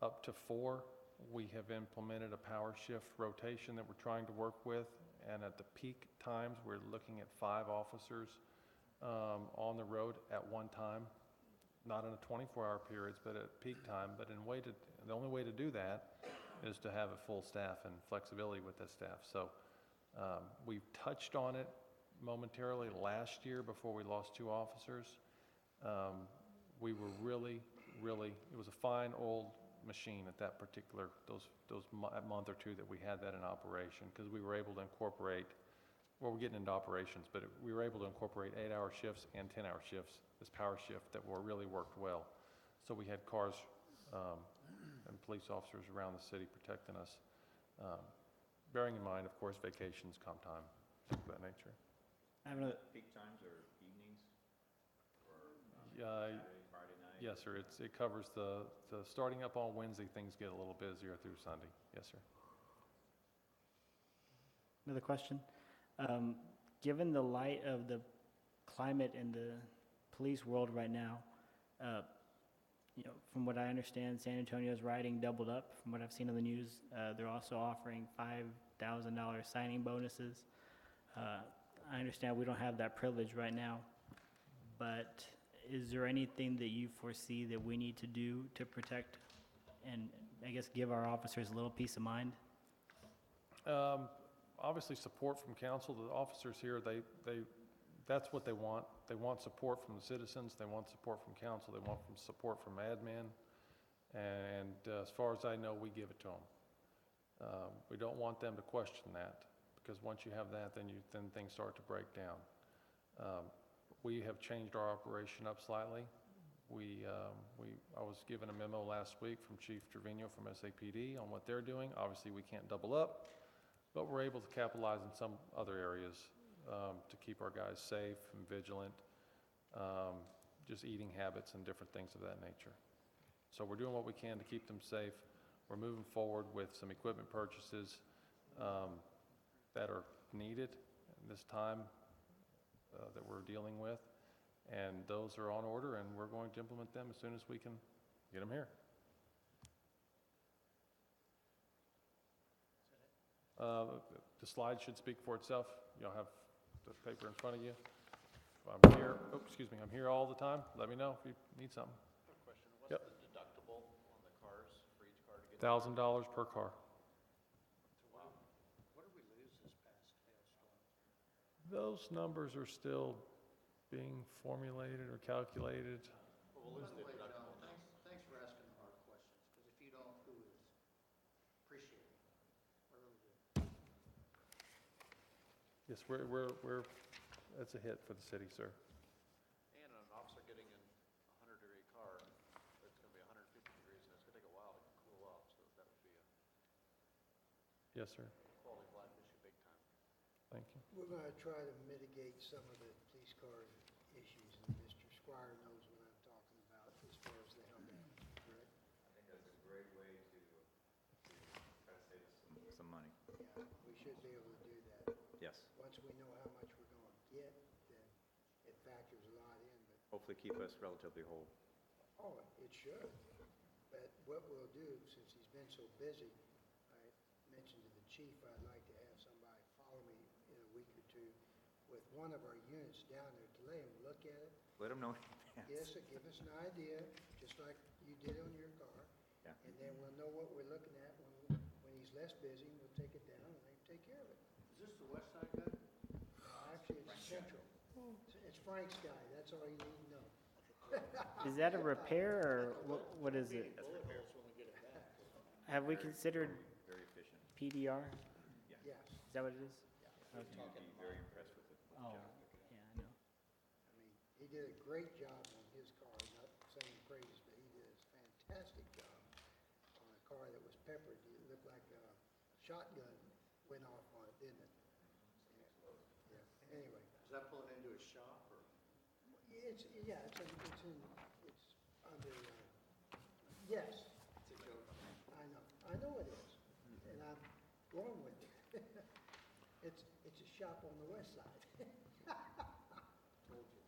Speaker 10: Up to 4, we have implemented a power shift rotation that we're trying to work with, and at the peak times, we're looking at 5 officers on the road at one time, not in a 24-hour periods, but at peak time. But the only way to do that is to have a full staff and flexibility with that staff. So we've touched on it momentarily last year before we lost 2 officers. We were really, it was a fine old machine at that particular, a month or 2 that we had that in operation, because we were able to incorporate, well, we're getting into operations, but we were able to incorporate 8-hour shifts and 10-hour shifts, this power shift that really worked well. So we had cars and police officers around the city protecting us, bearing in mind, of course, vacations, comp time, things of that nature.
Speaker 11: I have another,
Speaker 6: Peak times or evenings or
Speaker 10: Yeah,
Speaker 6: Saturday, Friday night?
Speaker 10: yes, sir, it covers the starting up on Wednesday, things get a little busier through Sunday. Yes, sir.
Speaker 11: another question. Given the light of the climate in the police world right now, from what I understand, San Antonio's riding doubled up. From what I've seen on the news, they're also offering $5,000 signing bonuses. I understand we don't have that privilege right now, but is there anything that you foresee that we need to do to protect and, I guess, give our officers a little peace of mind?
Speaker 10: Obviously, support from council. The officers here, that's what they want. They want support from the citizens. They want support from council. They want support from admin. And as far as I know, we give it to them. We don't want them to question that, because once you have that, then things start to break down. We have changed our operation up slightly. I was given a memo last week from Chief Trevino from SAPD on what they're doing. Obviously, we can't double up, but we're able to capitalize in some other areas to keep our guys safe and vigilant, just eating habits and different things of that nature. So we're doing what we can to keep them safe. We're moving forward with some equipment purchases that are needed in this time that we're dealing with, and those are on order, and we're going to implement them as soon as we can get them here. The slide should speak for itself. You'll have the paper in front of you. I'm here, I'm here all the time. Let me know if you need something.
Speaker 9: I have a question.
Speaker 10: Yep.
Speaker 9: What's the deductible on the cars for each car to get?
Speaker 10: $1,000 per car.
Speaker 9: Wow. What did we lose this past hailstorm?
Speaker 10: Those numbers are still being formulated or calculated.
Speaker 9: Well, we'll lose the deductible.
Speaker 2: Thanks for asking the hard questions, because if you don't, who is? Appreciate it. I really do.
Speaker 10: Yes, that's a hit for the city, sir.
Speaker 9: And an officer getting in a 100-degree car, it's going to be 150 degrees, and it's going to take a while to cool off, so that would be a
Speaker 10: Yes, sir.
Speaker 9: quality of life issue big time.
Speaker 10: Thank you.
Speaker 8: We're going to try to mitigate some of the police car issues, and Mr. Squire knows what I'm talking about as far as the help out, correct?
Speaker 6: I think that's a great way to try to save us some money.
Speaker 8: Yeah, we should be able to do that.
Speaker 6: Yes.
Speaker 8: Once we know how much we're going to get, then it factors a lot in, but
Speaker 6: Hopefully keep us relatively whole.
Speaker 8: Oh, it should. But what we'll do, since he's been so busy, I mentioned to the chief, I'd like to have somebody follow me in a week or two with one of our units down there to let him look at it.
Speaker 5: Let them know.
Speaker 8: Yes, so give us an idea, just like you did on your car.
Speaker 5: Yeah.
Speaker 8: And then we'll know what we're looking at when he's less busy, and we'll take it down and let him take care of it.
Speaker 2: Is this the west side guy?
Speaker 8: Actually, it's central. It's Frank's guy, that's all you need to know.
Speaker 11: Is that a repair or what is it?
Speaker 2: Bullet holes when we get it back.
Speaker 11: Have we considered
Speaker 5: Very efficient.
Speaker 11: PDR?
Speaker 8: Yes.
Speaker 11: Is that what it is?
Speaker 5: You'd be very impressed with the
Speaker 11: Oh,
Speaker 5: job.
Speaker 11: yeah, I know.
Speaker 8: I mean, he did a great job on his car, not saying praises, but he did a fantastic job on a car that was peppered. It looked like a shotgun went off on it, didn't it? Yeah, anyway.
Speaker 2: Is that pulling into his shop or?
Speaker 8: It's under, yes.
Speaker 2: It's a joke.
Speaker 8: I know it is, and I'm going with it. It's a shop on the west side.
Speaker 2: Told you.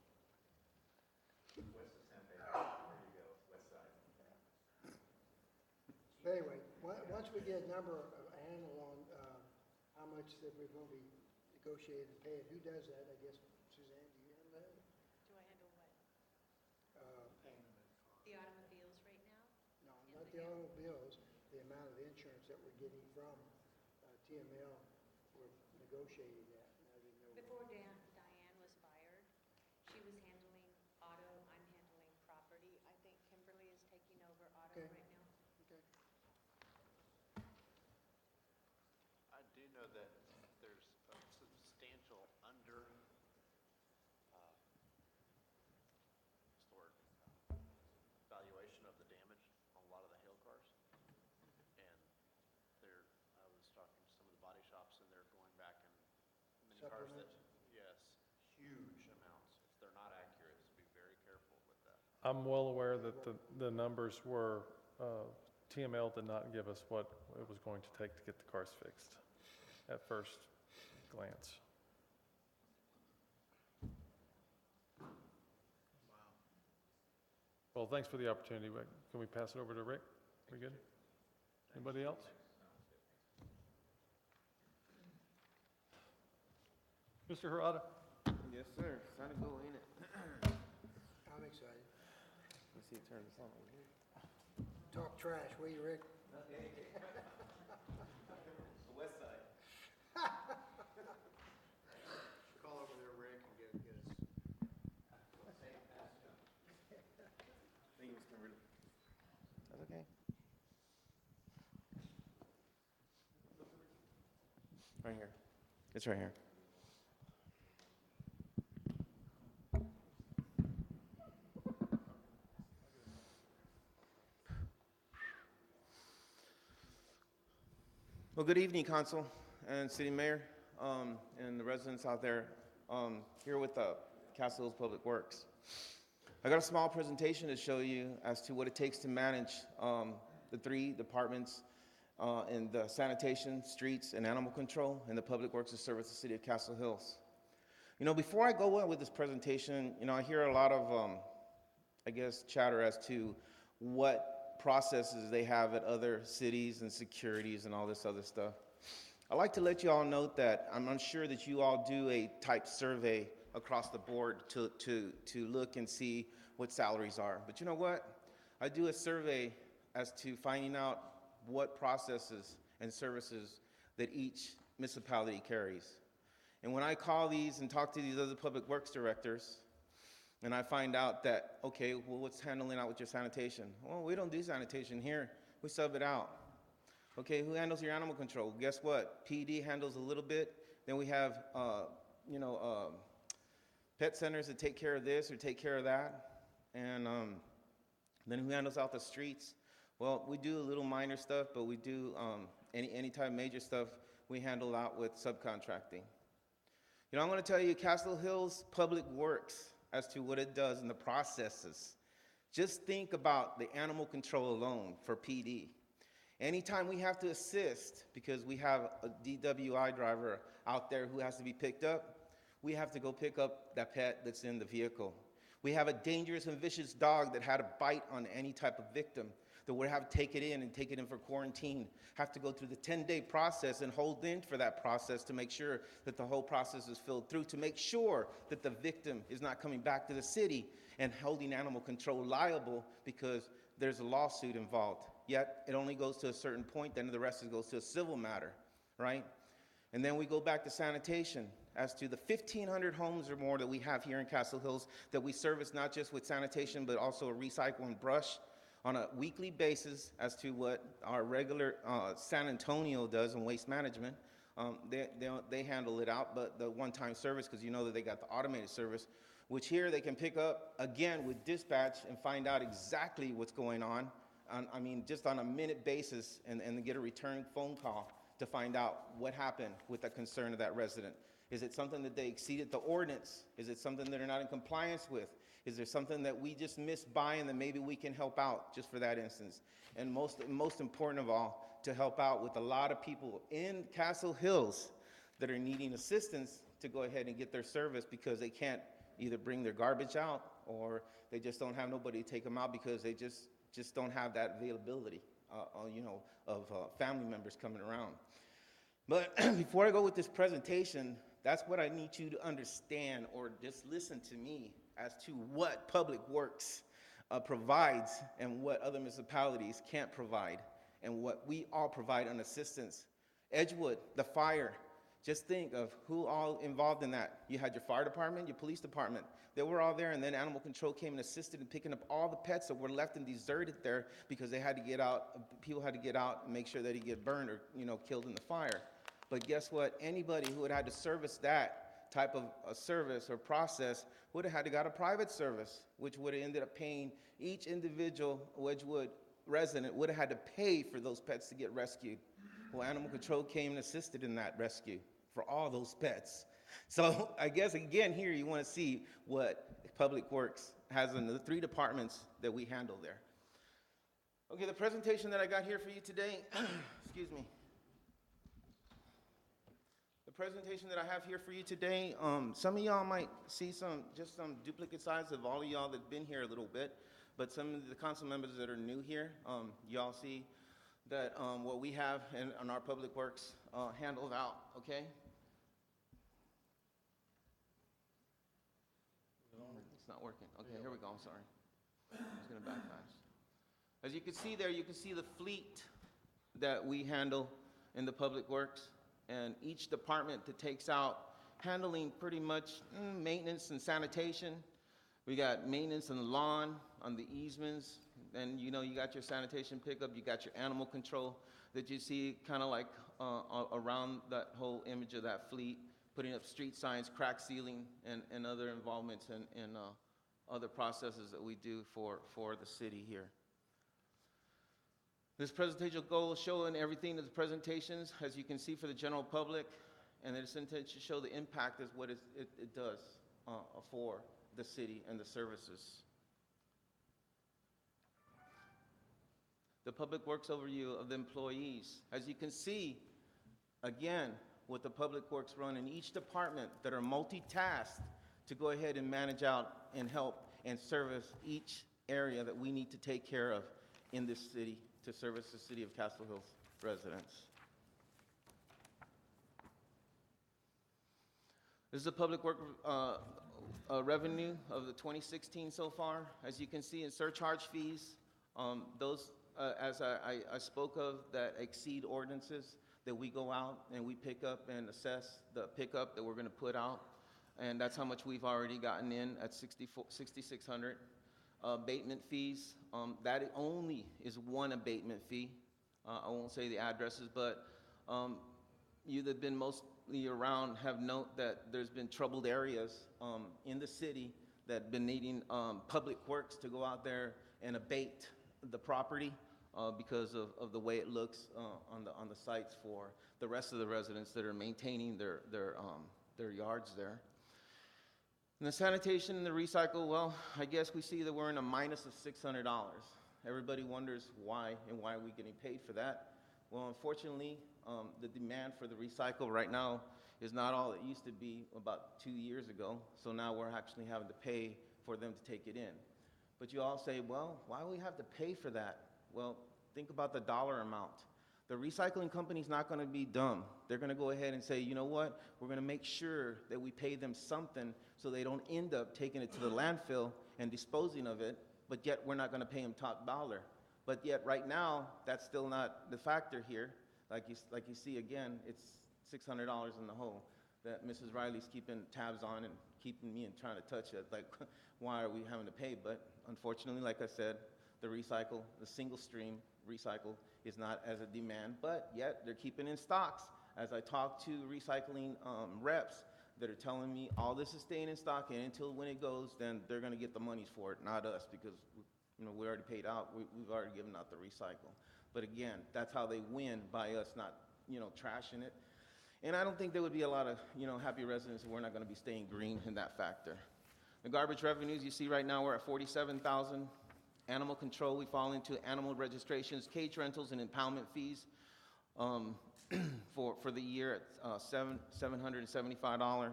Speaker 6: West of San Pedro, there you go, west side.
Speaker 8: But anyway, once we get a number of a handle on, how much that we're gonna be negotiating and paying, who does that? I guess, Suzanne, do you handle that?
Speaker 1: Do I handle what? The automobiles right now?
Speaker 8: No, not the automobiles, the amount of insurance that we're getting from, TML, we're negotiating that, and I didn't know.
Speaker 1: Before Diane was fired, she was handling auto, I'm handling property. I think Kimberly is taking over auto
Speaker 8: Okay.
Speaker 1: right now.
Speaker 8: Okay.
Speaker 9: I do know that there's a substantial what's the word? Valuation of the damage on a lot of the hail cars. And I was talking to some of the body shops, and they're going back and many cars that, yes, huge amounts. If they're not accurate, so be very careful with that.
Speaker 10: I'm well aware that the numbers were, TML did not give us what it was going to take to get the cars fixed at first glance. Well, thanks for the opportunity. Can we pass it over to Rick? We good? Anybody else? Mr. Harada?
Speaker 12: Yes, sir. It's time to go, ain't it?
Speaker 8: I'm excited.
Speaker 12: Let's see, turn this on.
Speaker 8: Talk trash, will you, Rick?
Speaker 5: The west side.
Speaker 2: Call over there, Rick, and get us.
Speaker 12: Thank you, Mr. Kimberly. That's okay. Right here. It's right here. Well, good evening, Council and City Mayor, and the residents out there, here with Castle Hills Public Works. I got a small presentation to show you as to what it takes to manage the three departments in the sanitation, streets, and animal control, and the Public Works that service the City of Castle Hills. You know, before I go on with this presentation, you know, I hear a lot of, I guess, chatter as to what processes they have at other cities and securities and all this other stuff. I'd like to let you all note that I'm unsure that you all do a type survey across the board to look and see what salaries are. But you know what? I do a survey as to finding out what processes and services that each municipality carries. And when I call these and talk to these other public works directors, and I find out that, okay, well, what's handling out with your sanitation? Well, we don't do sanitation here. We sub it out. Okay, who handles your animal control? Guess what? PD handles a little bit. Then we have, pet centers that take care of this or take care of that. And then who handles out the streets? Well, we do a little minor stuff, but we do any type of major stuff we handle out with subcontracting. You know, I'm going to tell you, Castle Hills Public Works, as to what it does and the processes. Just think about the animal control alone for PD. Anytime we have to assist, because we have a DWI driver out there who has to be picked up, we have to go pick up that pet that's in the vehicle. We have a dangerous and vicious dog that had a bite on any type of victim that would have to take it in for quarantine, have to go through the 10-day process and hold in for that process to make sure that the whole process is filled through, to make sure that the victim is not coming back to the city and holding animal control liable because there's a lawsuit involved. Yet it only goes to a certain point, then the rest goes to a civil matter, right? And then we go back to sanitation. As to the 1,500 homes or more that we have here in Castle Hills that we service not just with sanitation but also a recycle and brush on a weekly basis as to what our regular San Antonio does in waste management. They handle it out, but the one-time service, because you know that they got the automated service, which here they can pick up again with dispatch and find out exactly what's going on. I mean, just on a minute basis and get a return phone call to find out what happened with the concern of that resident. Is it something that they exceeded the ordinance? Is it something that they're not in compliance with? Is there something that we just missed by and that maybe we can help out just for that instance? And most important of all, to help out with a lot of people in Castle Hills that are needing assistance to go ahead and get their service because they can't either bring their garbage out or they just don't have nobody to take them out because they just don't have that availability, of family members coming around. But before I go with this presentation, that's what I need you to understand, or just listen to me as to what Public Works provides and what other municipalities can't provide, and what we all provide on assistance. Edgewood, the fire, just think of who all involved in that. You had your fire department, your police department. They were all there, and then animal control came and assisted in picking up all the pets that were left and deserted there because they had to get out, people had to get out and make sure that he get burned or, killed in the fire. But guess what? Anybody who had to service that type of a service or process would have had to got a private service, which would have ended up paying each individual Wedgewood resident would have had to pay for those pets to get rescued. Well, animal control came and assisted in that rescue for all those pets. So I guess, again, here you want to see what Public Works has in the 3 departments that we handle there. Okay, the presentation that I got here for you today, excuse me. The presentation that I have here for you today, some of y'all might see some duplicate sides of all of y'all that've been here a little bit, but some of the council members that are new here, y'all see that what we have on our Public Works handled out, okay? It's not working. Okay, here we go, I'm sorry. I'm just gonna back fast. As you can see there, you can see the fleet that we handle in the Public Works, and each department that takes out handling pretty much maintenance and sanitation. We got maintenance on the lawn, on the easements, and you got your sanitation pickup, you got your animal control that you see kind of like around that whole image of that fleet, putting up street signs, crack sealing, and other involvements in other processes that we do for the city here. This presentation goal is showing everything in the presentations, as you can see, for the general public, and it's intended to show the impact of what it does for the city and the services. The Public Works overview of the employees. As you can see, again, what the Public Works run in each department that are multitasked to go ahead and manage out and help and service each area that we need to take care of in this city to service the city of Castle Hills residents. This is the Public Work revenue of the 2016 so far. As you can see in surcharge fees, those, as I spoke of, that exceed ordinances that we go out and we pick up and assess the pickup that we're going to put out. And that's how much we've already gotten in at $6,600. Abatement fees, that only is one abatement fee. I won't say the addresses, but you that have been mostly around have note that there's been troubled areas in the city that have been needing Public Works to go out there and abate the property because of the way it looks on the sites for the rest of the residents that are maintaining their yards there. And the sanitation and the recycle, well, I guess we see that we're in a minus of $600. Everybody wonders why and why are we getting paid for that? Well, unfortunately, the demand for the recycle right now is not all it used to be about 2 years ago. So now we're actually having to pay for them to take it in. But you all say, well, why do we have to pay for that? Well, think about the dollar amount. The recycling company's not going to be dumb. They're going to go ahead and say, you know what? We're going to make sure that we pay them something so they don't end up taking it to the landfill and disposing of it, but yet we're not going to pay them top dollar. But yet right now, that's still not the factor here. Like you see again, it's $600 in the hole that Mrs. Riley's keeping tabs on and keeping me and trying to touch it. Like, why are we having to pay? But unfortunately, like I said, the single stream recycle is not as a demand, but yet they're keeping in stocks. As I talk to recycling reps that are telling me all this is staying in stock, and until when it goes, then they're going to get the monies for it, not us, because we already paid out. We've already given out the recycle. But again, that's how they win, by us not trashing it. And I don't think there would be a lot of happy residents if we're not going to be staying green in that factor. The garbage revenues you see right now, we're at 47,000. Animal control, we fall into animal registrations, cage rentals, and impoundment fees for the year at $775.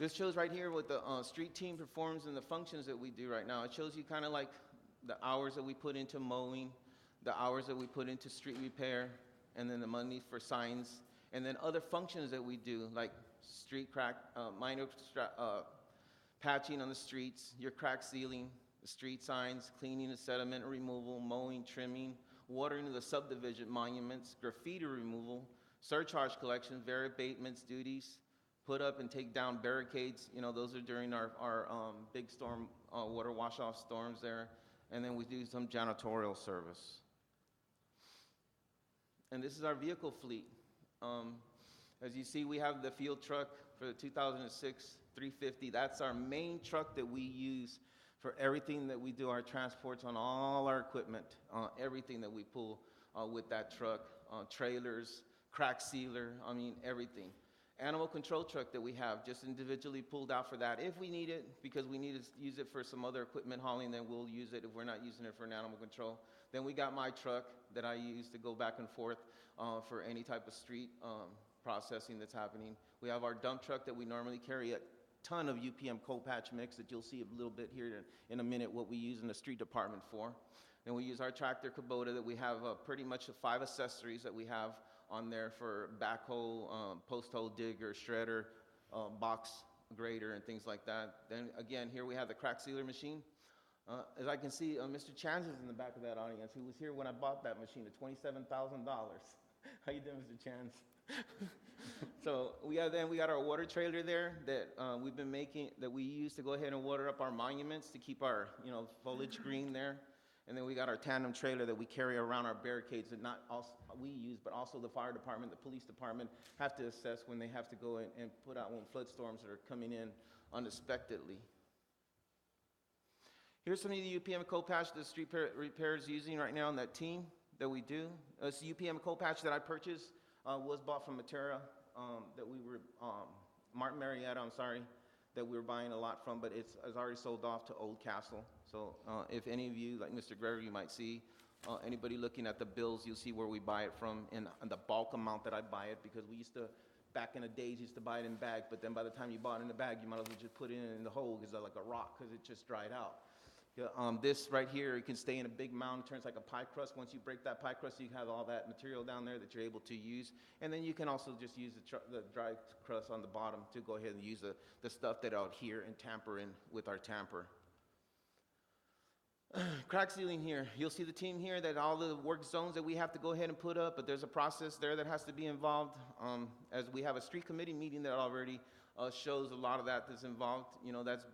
Speaker 12: This shows right here what the street team performs and the functions that we do right now. It shows you kind of like the hours that we put into mowing, the hours that we put into street repair, and then the money for signs, and then other functions that we do, like street crack, patching on the streets, your crack sealing, the street signs, cleaning the sediment removal, mowing, trimming, watering the subdivision monuments, graffiti removal, surcharge collection, abatements duties, put up and take down barricades. Those are during our big storm, water wash-off storms there. And then we do some janitorial service. And this is our vehicle fleet. As you see, we have the field truck for the 2006 350. That's our main truck that we use for everything that we do, our transports on all our equipment, everything that we pull with that truck, trailers, crack sealer, everything. Animal control truck that we have just individually pulled out for that. If we need it, because we need to use it for some other equipment hauling, then we'll use it. If we're not using it for an animal control, then we got my truck that I use to go back and forth for any type of street processing that's happening. We have our dump truck that we normally carry a ton of UPM coal patch mix that you'll see a little bit here in a minute what we use in the street department for. Then we use our tractor Kubota that we have pretty much the 5 accessories that we have on there for backhoe, post hole digger, shredder, box grader, and things like that. Then again, here we have the crack sealer machine. As I can see, Mr. Chance is in the back of that audience. He was here when I bought that machine at $27,000. How you doing, Mr. Chance? So we got our water trailer there that we've been making, that we use to go ahead and water up our monuments to keep our foliage green there. And then we got our tandem trailer that we carry around our barricades that not also we use, but also the fire department, the police department have to assess when they have to go in and put out when flood storms are coming in unexpectedly. Here's some of the UPM coal patch that street repair is using right now in that team that we do. This UPM coal patch that I purchased was bought from Matera, that we were, Martin Marietta, that we were buying a lot from, but it's already sold off to Old Castle. So if any of you, like Mr. Gregory, you might see, anybody looking at the bills, you'll see where we buy it from and the bulk amount that I buy it, because we used to, back in the days, used to buy it in bag, but then by the time you bought it in the bag, you might as well just put it in the hole because like a rock, because it just dried out. This right here, it can stay in a big mound, it turns like a pie crust. Once you break that pie crust, you have all that material down there that you're able to use. And then you can also just use the dry crust on the bottom to go ahead and use the stuff that out here and tamper in with our tamper. Crack sealing here. You'll see the team here that all the work zones that we have to go ahead and put up, but there's a process there that has to be involved. As we have a street committee meeting that already shows a lot of that's involved. That's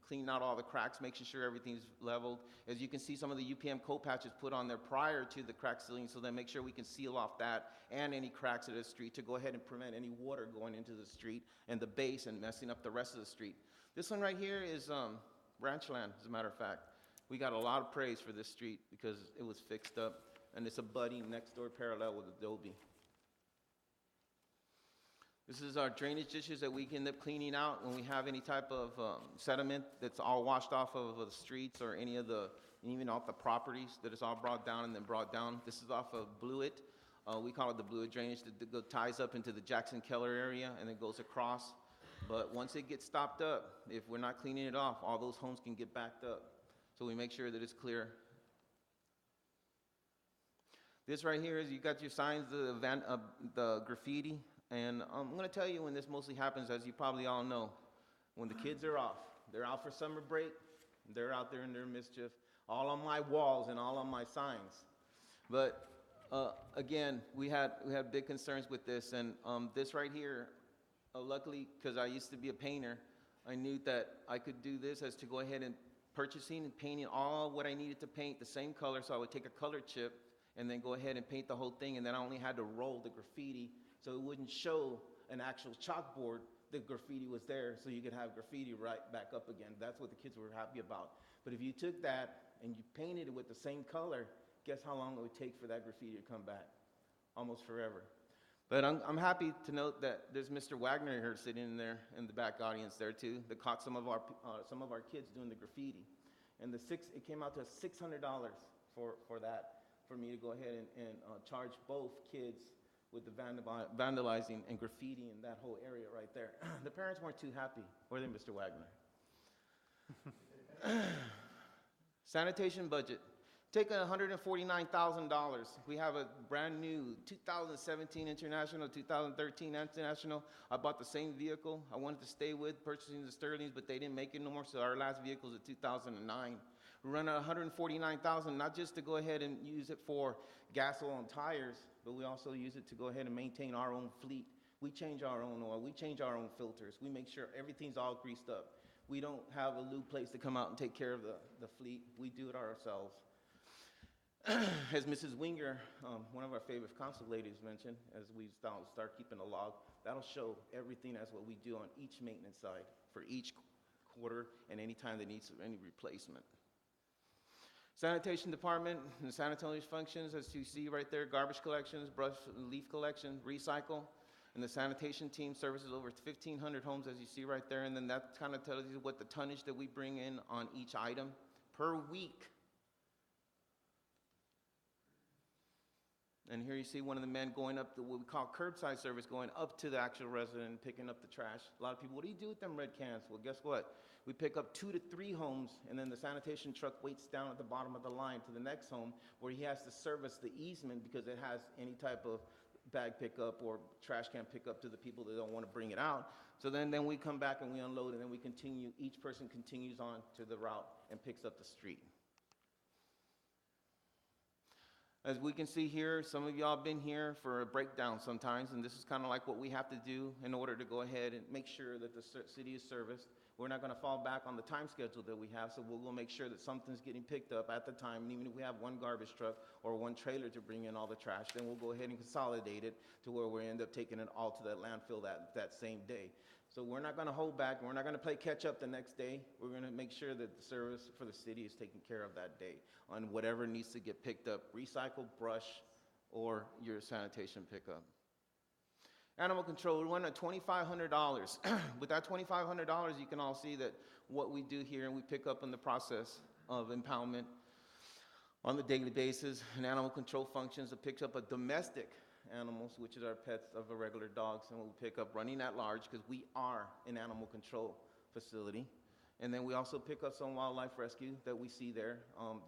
Speaker 12: cleaning out all the cracks, making sure everything's leveled. As you can see, some of the UPM coal patches put on there prior to the crack sealing, so then make sure we can seal off that and any cracks in the street to go ahead and prevent any water going into the street and the base and messing up the rest of the street. This one right here is ranch land, as a matter of fact. We got a lot of praise for this street because it was fixed up, and it's a budding next door parallel with Adobe. This is our drainage dishes that we end up cleaning out when we have any type of sediment that's all washed off of the streets or even off the properties that is all brought down and then brought down. This is off of Blewett. We call it the Blewett drainage that ties up into the Jackson Keller area and then goes across. But once it gets stopped up, if we're not cleaning it off, all those homes can get backed up. So we make sure that it's clear. This right here is, you got your signs, the graffiti, and I'm going to tell you when this mostly happens, as you probably all know, when the kids are off. They're out for summer break, they're out there in their mischief, all on my walls and all on my signs. But again, we had big concerns with this, and this right here, luckily, because I used to be a painter, I knew that I could do this as to go ahead and purchasing and painting all what I needed to paint the same color, so I would take a color chip and then go ahead and paint the whole thing, and then I only had to roll the graffiti so it wouldn't show an actual chalkboard. The graffiti was there, so you could have graffiti right back up again. That's what the kids were happy about. But if you took that and you painted it with the same color, guess how long it would take for that graffiti to come back? Almost forever. But I'm happy to note that there's Mr. Wagner here sitting in there in the back audience there too, that caught some of our kids doing the graffiti. And it came out to $600 for that, for me to go ahead and charge both kids with the vandalizing and graffiti in that whole area right there. The parents weren't too happy, were they, Mr. Wagner? Sanitation budget. Take $149,000. We have a brand new 2017 International, 2013 International. I bought the same vehicle I wanted to stay with, purchasing the Sterlings, but they didn't make it no more, so our last vehicle is a 2009. We run out $149,000, not just to go ahead and use it for gas, oil, and tires, but we also use it to go ahead and maintain our own fleet. We change our own oil, we change our own filters, we make sure everything's all greased up. We don't have a lube place to come out and take care of the fleet. We do it ourselves. As Mrs. Winger, one of our favorite council ladies, mentioned, as we start keeping a log, that'll show everything as what we do on each maintenance side for each quarter and any time that needs any replacement. Sanitation department and sanitation functions, as you see right there, garbage collections, brush and leaf collection, recycle, and the sanitation team services over 1,500 homes, as you see right there, and then that kind of tells you what the tonnage that we bring in on each item per week. And here you see one of the men going up what we call curbside service, going up to the actual resident and picking up the trash. A lot of people, what do you do with them red cans? Well, guess what? We pick up 2 to 3 homes, and then the sanitation truck waits down at the bottom of the line to the next home where he has to service the easement because it has any type of bag pickup or trash can pickup to the people that don't want to bring it out. So then we come back and we unload, and then we continue. Each person continues on to the route and picks up the street. As we can see here, some of y'all been here for a breakdown sometimes, and this is kind of like what we have to do in order to go ahead and make sure that the city is serviced. We're not going to fall back on the time schedule that we have, so we'll go make sure that something's getting picked up at the time. And even if we have one garbage truck or one trailer to bring in all the trash, then we'll go ahead and consolidate it to where we end up taking it all to that landfill that same day. So we're not going to hold back, and we're not going to play catch up the next day. We're going to make sure that the service for the city is taken care of that day on whatever needs to get picked up, recycle, brush, or your sanitation pickup. Animal control, we run at $2,500. With that $2,500, you can all see that what we do here, and we pick up in the process of impoundment on the daily basis, and animal control functions that picks up a domestic animals, which is our pets of a regular dogs, and we'll pick up running at large because we are an animal control facility. And then we also pick up some wildlife rescue that we see there,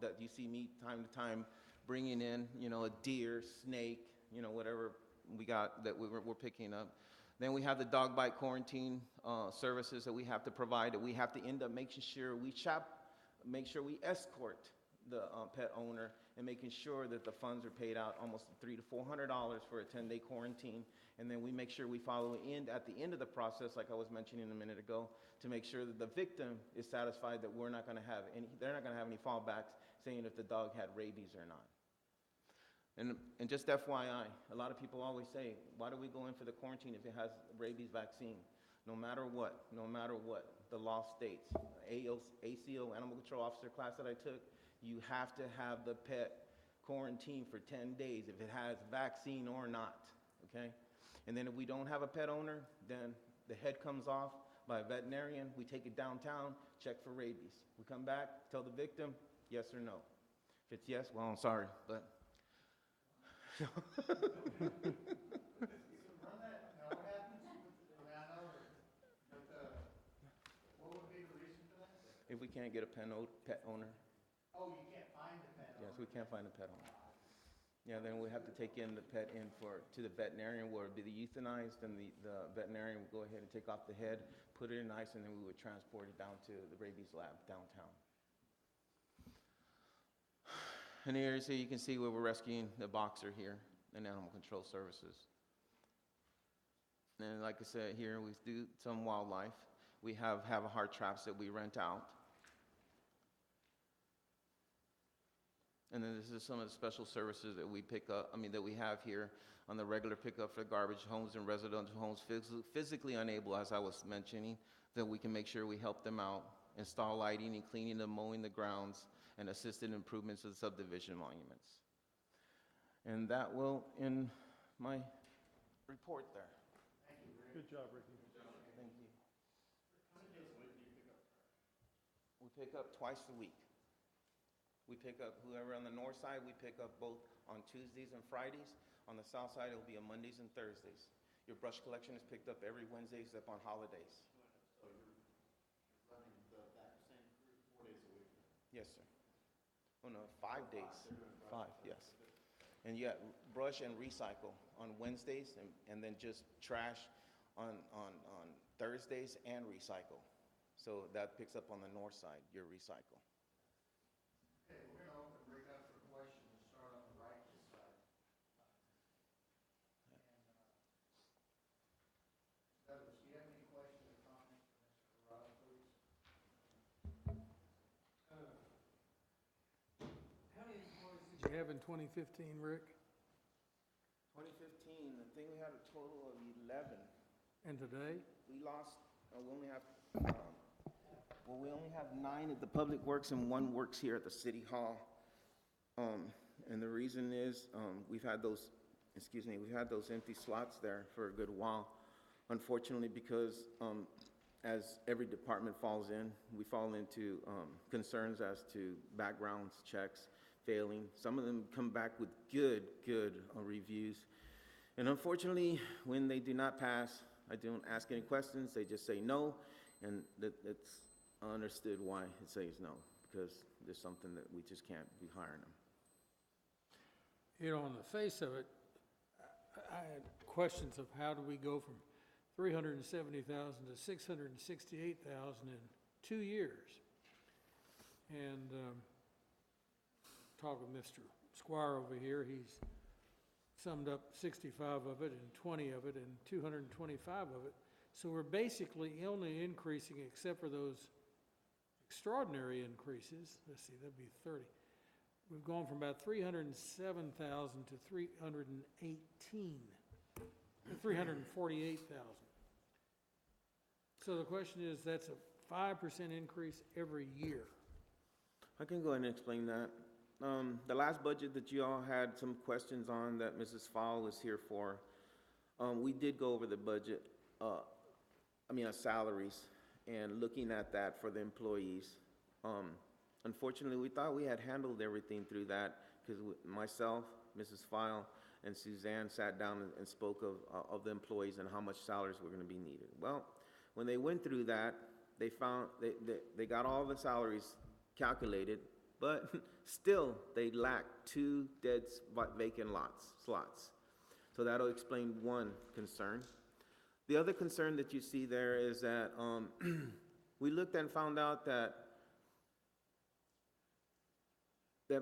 Speaker 12: that you see me time to time bringing in, a deer, snake, whatever we got that we're picking up. Then we have the dog bite quarantine services that we have to provide, that we have to end up making sure we we escort the pet owner and making sure that the funds are paid out, almost $300 to $400 for a 10-day quarantine. And then we make sure we follow at the end of the process, like I was mentioning a minute ago, to make sure that the victim is satisfied that they're not going to have any fallbacks saying if the dog had rabies or not. And just FYI, a lot of people always say, why do we go in for the quarantine if it has rabies vaccine? No matter what, the law states, ACO, Animal Control Officer class that I took, you have to have the pet quarantined for 10 days if it has vaccine or not, okay? And then if we don't have a pet owner, then the head comes off by a veterinarian. We take it downtown, check for rabies. We come back, tell the victim, yes or no. If it's yes, well, I'm sorry, but... If we can't get a pet owner,
Speaker 2: Oh, you can't find the pet owner?
Speaker 12: yes, we can't find a pet owner. Yeah, then we have to take in the pet to the veterinarian where it'd be euthanized, and the veterinarian would go ahead and take off the head, put it in ice, and then we would transport it down to the rabies lab downtown. And here you can see where we're rescuing the boxer here in Animal Control Services. And like I said, here we do some wildlife. We have heart traps that we rent out. And then this is some of the special services that we pick up, that we have here on the regular pickup for garbage homes and residential homes, physically unable, as I was mentioning, that we can make sure we help them out, install lighting and cleaning and mowing the grounds, and assisted improvements of the subdivision monuments. And that will end my report there.
Speaker 10: Good job, Ricky.
Speaker 12: Thank you. We pick up twice a week. We pick up whoever on the north side, we pick up both on Tuesdays and Fridays. On the south side, it will be on Mondays and Thursdays. Your brush collection is picked up every Wednesday except on holidays.
Speaker 9: So you're running that same crew 4 days a week?
Speaker 12: Yes, sir. Oh, no, 5 days. 5, yes. And yeah, brush and recycle on Wednesdays, and then just trash on Thursdays and recycle. So that picks up on the north side, your recycle.
Speaker 2: Okay, we're gonna open, bring up for questions, start on the right side. Douglas, do you have any questions or comments for Mr. Corrado, please?
Speaker 7: How many employees did you have in 2015, Rick?
Speaker 12: 2015, I think we had a total of 11.
Speaker 7: And today?
Speaker 12: We lost, we only have 9 at the Public Works and 1 works here at the City Hall. And the reason is, we've had those empty slots there for a good while. Unfortunately, because as every department falls in, we fall into concerns as to backgrounds checks failing. Some of them come back with good reviews. And unfortunately, when they do not pass, I don't ask any questions, they just say no, and it's understood why it says no, because there's something that we just can't be hiring them.
Speaker 7: You know, on the face of it, I had questions of how do we go from 370,000 to 668,000 in 2 years? And talk with Mr. Squire over here, he's summed up 65 of it and 20 of it and 225 of it. So we're basically only increasing, except for those extraordinary increases, let's see, that'd be 30. We've gone from about 307,000 to 348,000. So the question is, that's a 5% increase every year.
Speaker 12: I can go ahead and explain that. The last budget that you all had some questions on that Mrs. Fowle was here for, we did go over the budget, salaries, and looking at that for the employees. Unfortunately, we thought we had handled everything through that, because myself, Mrs. Fowle, and Suzanne sat down and spoke of the employees and how much salaries were going to be needed. Well, when they went through that, they found they got all the salaries calculated, but still they lacked 2 dead vacant slots. So that'll explain one concern. The other concern that you see there is that we looked and found out that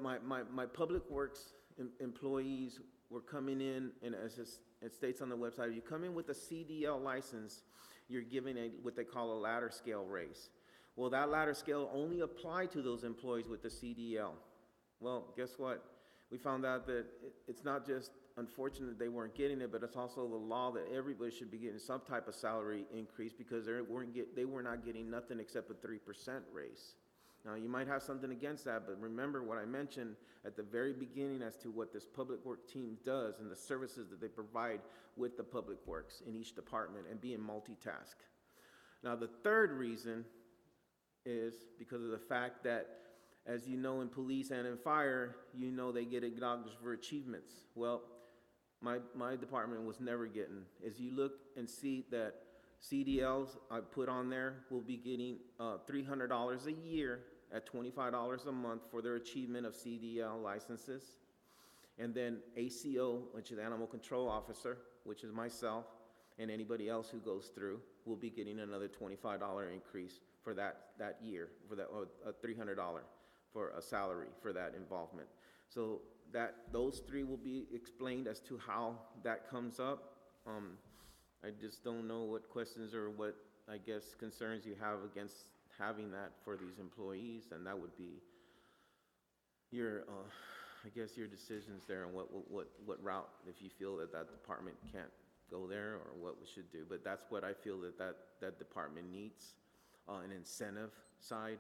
Speaker 12: my public works employees were coming in, and as it states on the website, if you come in with a CDL license, you're given what they call a ladder scale raise. Well, that ladder scale only applied to those employees with the CDL. Well, guess what? We found out that it's not just unfortunate they weren't getting it, but it's also the law that everybody should be getting some type of salary increase, because they were not getting nothing except a 3% raise. Now, you might have something against that, but remember what I mentioned at the very beginning as to what this public work team does and the services that they provide with the public works in each department and being multitask. Now, the third reason is because of the fact that, as you know, in police and in fire, you know they get acknowledged for achievements. Well, my department was never getting. As you look and see that CDLs I put on there will be getting $300 a year at $25 a month for their achievement of CDL licenses. And then ACO, which is Animal Control Officer, which is myself, and anybody else who goes through, will be getting another $25 increase for that year, for that $300 for a salary for that involvement. So those three will be explained as to how that comes up. I just don't know what questions or what, I guess, concerns you have against having that for these employees, and that would be your, I guess, your decisions there and what route, if you feel that that department can't go there or what we should do. But that's what I feel that department needs, an incentive side,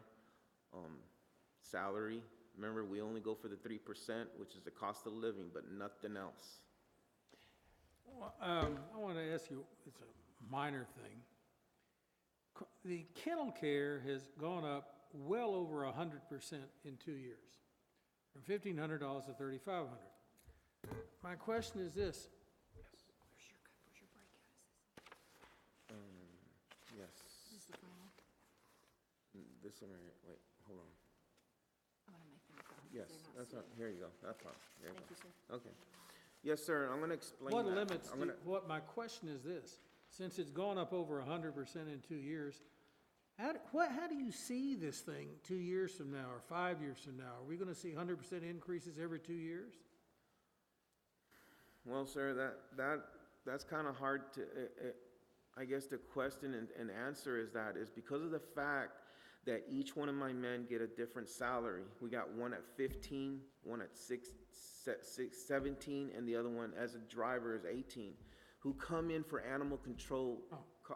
Speaker 12: salary. Remember, we only go for the 3%, which is the cost of living, but nothing else.
Speaker 7: Well, I want to ask you, it's a minor thing. The kennel care has gone up well over 100% in 2 years, from $1,500 to $3,500. My question is this.
Speaker 3: Where's your breakout?
Speaker 12: Yes.
Speaker 3: Is this the final?
Speaker 12: This one right here. Wait, hold on.
Speaker 3: I'm gonna make them go.
Speaker 12: Yes, that's not, here you go. That's fine. There you
Speaker 3: Thank you,
Speaker 12: go.
Speaker 3: sir.
Speaker 12: Okay. Yes, sir, I'm gonna explain
Speaker 7: What
Speaker 12: that.
Speaker 7: limits,
Speaker 12: I'm gonna-
Speaker 7: what my question is this, since it's gone up over 100% in 2 years, how do you see this thing 2 years from now or 5 years from now? Are we gonna see 100% increases every 2 years?
Speaker 12: Well, sir, that's kind of hard to, I guess the question and answer is because of the fact that each one of my men get a different salary. We got one at 15, one at 17, and the other one as a driver is 18, who come in for animal control. For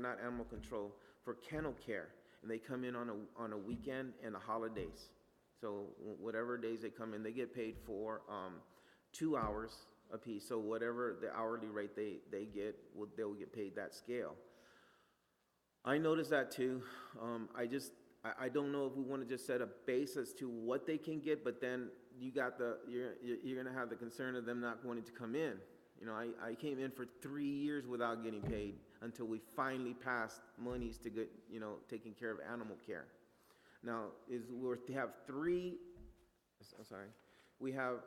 Speaker 12: not animal control, for kennel care. And they come in on a weekend and the holidays. So whatever days they come in, they get paid for 2 hours apiece. So whatever the hourly rate they get, they'll get paid that scale. I noticed that too. I don't know if we want to just set a base as to what they can get, but then you're going to have the concern of them not wanting to come in. You know, I came in for 3 years without getting paid until we finally passed monies to get, taking care of animal care. Now, we have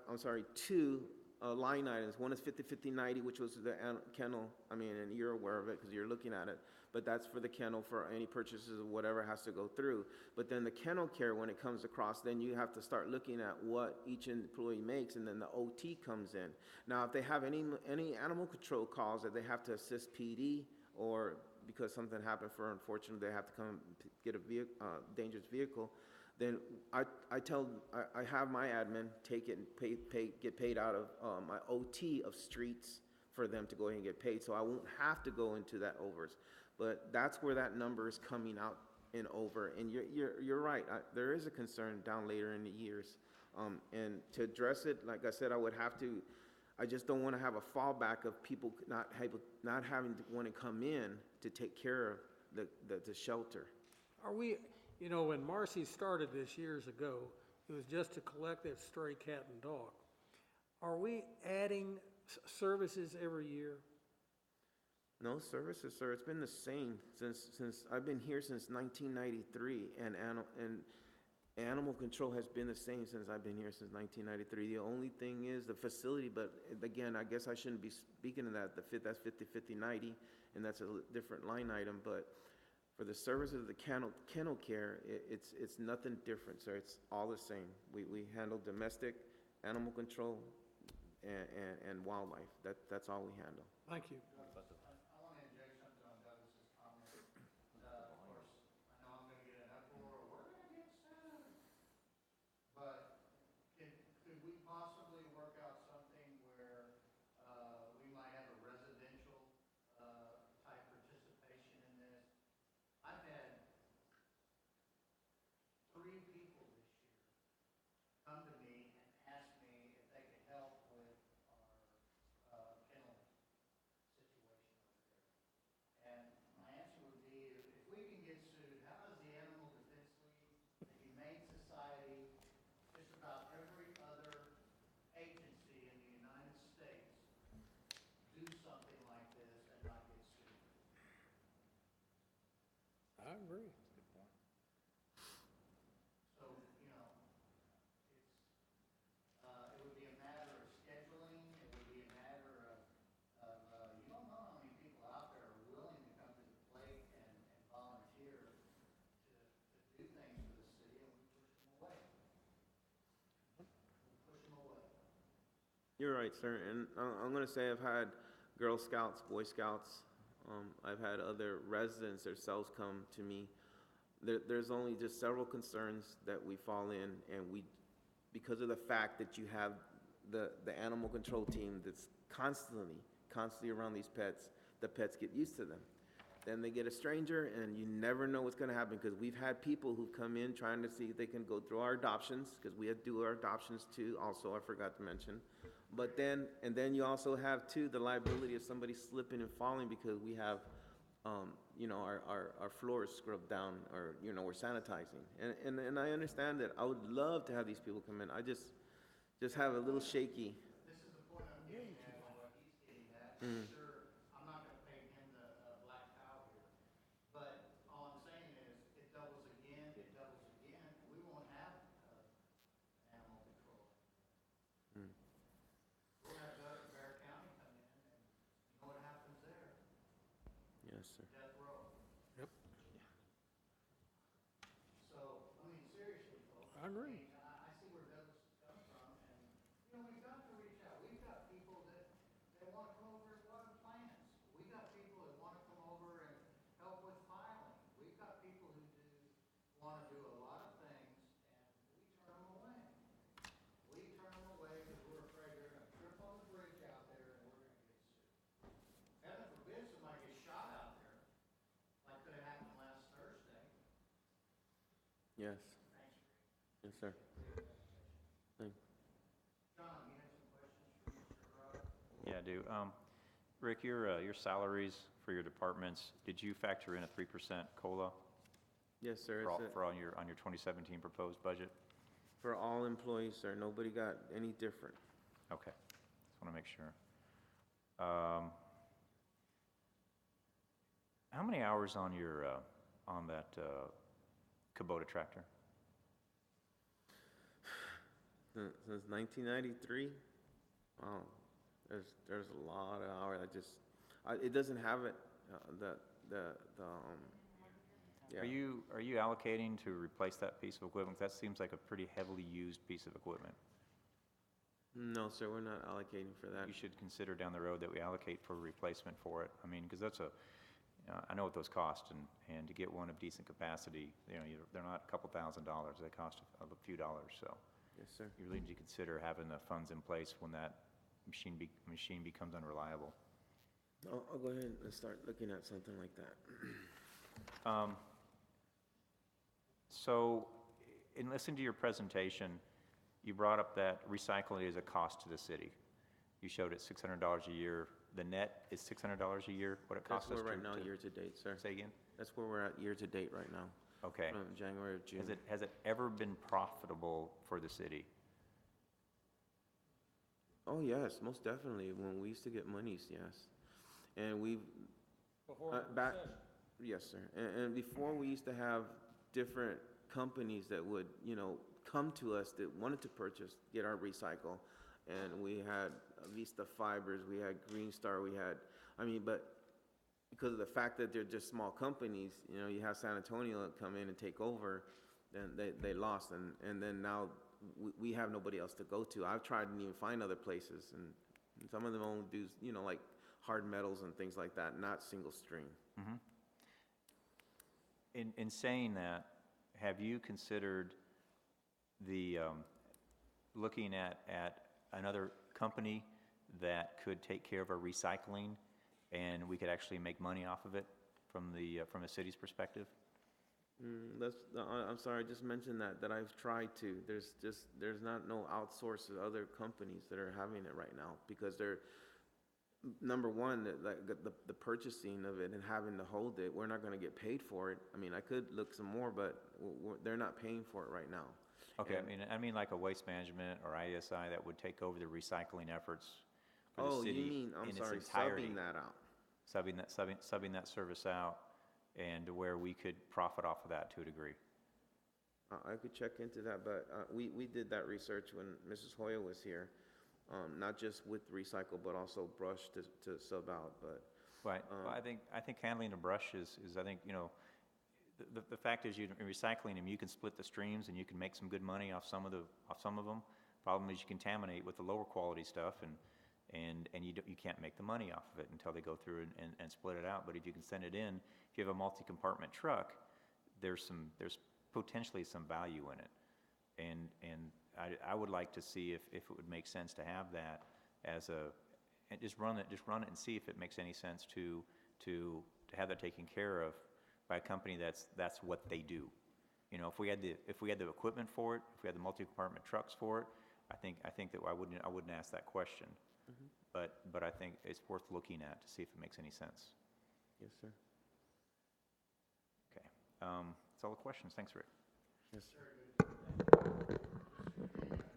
Speaker 12: two line items. One is 50/50/90, which was the kennel, and you're aware of it because you're looking at it, but that's for the kennel for any purchases of whatever has to go through. But then the kennel care, when it comes across, then you have to start looking at what each employee makes, and then the OT comes in. Now, if they have any animal control calls that they have to assist PD, or because something happened unfortunately, they have to come get a dangerous vehicle, then I have my admin take it and get paid out of my OT of streets for them to go ahead and get paid, so I won't have to go into that overs. But that's where that number is coming out in over, and you're right. There is a concern down later in the years, and to address it, like I said, I just don't want to have a fallback of people not having to want to come in to take care of the shelter.
Speaker 7: Are we, when Marcy started this years ago, it was just to collect that stray cat and dog. Are we adding services every year?
Speaker 12: No services, sir. It's been the same since I've been here since 1993, and animal control has been the same since I've been here since 1993. The only thing is the facility, but again, I guess I shouldn't be speaking of that. That's 50/50/90, and that's a different line item. But for the services of the kennel care, it's nothing different, sir. It's all the same. We handle domestic, animal control, and wildlife. That's all we handle.
Speaker 7: Thank you.
Speaker 2: I want to inject something on Douglas's comment. Of course, I know I'm going to get an uproar, we're going to get sued. But could we possibly work out something where we might have a residential type participation in this? I've had 3 people this year come to me and ask me if they could help with our kennel situation.
Speaker 12: You're right, sir, and I'm gonna say I've had Girl Scouts, Boy Scouts, I've had other residents themselves come to me. There's only just several concerns that we fall in, and because of the fact that you have the animal control team that's constantly around these pets, the pets get used to them. Then they get a stranger, and you never know what's gonna happen, because we've had people who've come in trying to see if they can go through our adoptions, because we had to do our adoptions too, also, I forgot to mention. But then you also have too, the liability of somebody slipping and falling because we have, our floors scrubbed down, or, we're sanitizing. And I understand that. I would love to have these people come in. I just have a little shaky.
Speaker 2: This is the point I'm getting at, and what he's getting at.
Speaker 12: Mm.
Speaker 2: Sure, I'm not gonna pay him the black cow here, but all I'm saying is, it doubles again, and we won't have animal control.
Speaker 12: Mm.
Speaker 2: We'll have Bear County come in, and you know what happens there?
Speaker 12: Yes, sir.
Speaker 2: Death row.
Speaker 10: Yep.
Speaker 2: So, I mean, seriously, folks.
Speaker 10: I agree.
Speaker 2: I see where Douglas is coming from, and, we've got to reach out. We've got people that wanna come over and water plants. We got people that wanna come over and help with filing. We've got people who wanna do a lot of things, and we turn them away. We turn them away because we're afraid they're gonna trip on the bridge out there and we're gonna get sued. Heaven forbid somebody gets shot out there, like that happened last Thursday.
Speaker 12: Yes.
Speaker 2: Thanks, Rick.
Speaker 12: Yes, sir. Thank
Speaker 2: John, you have some questions for Mr. Rowe?
Speaker 6: Yeah, I do. Rick, your salaries for your departments, did you factor in a 3% COLA
Speaker 12: Yes, sir.
Speaker 6: for all,
Speaker 12: It's a-
Speaker 6: for on your 2017 proposed budget?
Speaker 12: For all employees, sir. Nobody got any different.
Speaker 6: Okay, just want to make sure. How many hours on your, on that Kubota tractor?
Speaker 12: Since 1993, wow, there's a lot of hours. It doesn't have it, yeah.
Speaker 6: Are you allocating to replace that piece of equipment? That seems like a pretty heavily used piece of equipment.
Speaker 12: No, sir, we're not allocating for that.
Speaker 6: You should consider down the road that we allocate for replacement for it. I mean, because that's I know what those cost, and to get one of decent capacity, they're not a couple $1,000s, they cost a few dollars, so.
Speaker 12: Yes, sir.
Speaker 6: You really need to consider having the funds in place when that machine becomes unreliable.
Speaker 12: I'll go ahead and start looking at something like that.
Speaker 6: So, in listening to your presentation, you brought up that recycling is a cost to the city. You showed it $600 a year. The net is $600 a year, what it costs us to...
Speaker 12: That's where right now, year to date, sir.
Speaker 6: Say again?
Speaker 12: That's where we're at year to date right now.
Speaker 6: Okay.
Speaker 12: From January or June.
Speaker 6: Has it ever been profitable for the city?
Speaker 12: Oh, yes, most definitely. When we used to get monies, yes. And we've...
Speaker 7: Before the
Speaker 12: back,
Speaker 7: recession.
Speaker 12: yes, sir. And before, we used to have different companies that would, come to us that wanted to get our recycle. And we had Vista Fibers, we had Green Star, but because of the fact that they're just small companies, you have San Antonio come in and take over, then they lost. And then now we have nobody else to go to. I've tried and even find other places, and some of them only do, like hard metals and things like that, not single stream.
Speaker 6: Mm-hmm. In saying that, have you considered looking at another company that could take care of our recycling, and we could actually make money off of it from the city's perspective?
Speaker 12: I'm sorry, I just mentioned that I've tried to. There's not no outsourced other companies that are having it right now, because they're, number one, the purchasing of it and having to hold it, we're not gonna get paid for it. I mean, I could look some more, but they're not paying for it right now.
Speaker 6: Okay,
Speaker 12: And-
Speaker 6: I mean like a Waste Management or ISI that would take over the recycling efforts for the
Speaker 12: Oh,
Speaker 6: city
Speaker 12: you mean, I'm
Speaker 6: in its
Speaker 12: sorry,
Speaker 6: entirety.
Speaker 12: subbing that out.
Speaker 6: Subbing that service out, and to where we could profit off of that to a degree.
Speaker 12: I could check into that, but we did that research when Mrs. Hoya was here, not just with recycle, but also brush to sub out, but.
Speaker 6: Right, well, I think handling the brush is I think, the fact is, you're recycling them, you can split the streams and you can make some good money off some of them. Problem is you contaminate with the lower quality stuff, and you can't make the money off of it until they go through and split it out. But if you can send it in, if you have a multi-compartment truck, there's potentially some value in it. And I would like to see if it would make sense to have that as and just run it and see if it makes any sense to have that taken care of by a company that's what they do. You know, if we had the equipment for it, if we had the multi-compartment trucks for it, I think that I wouldn't ask that question. But I think it's worth looking at to see if it makes any sense.
Speaker 12: Yes, sir.
Speaker 6: Okay. That's all the questions. Thanks, Rick.
Speaker 12: Yes, sir.
Speaker 2: Do you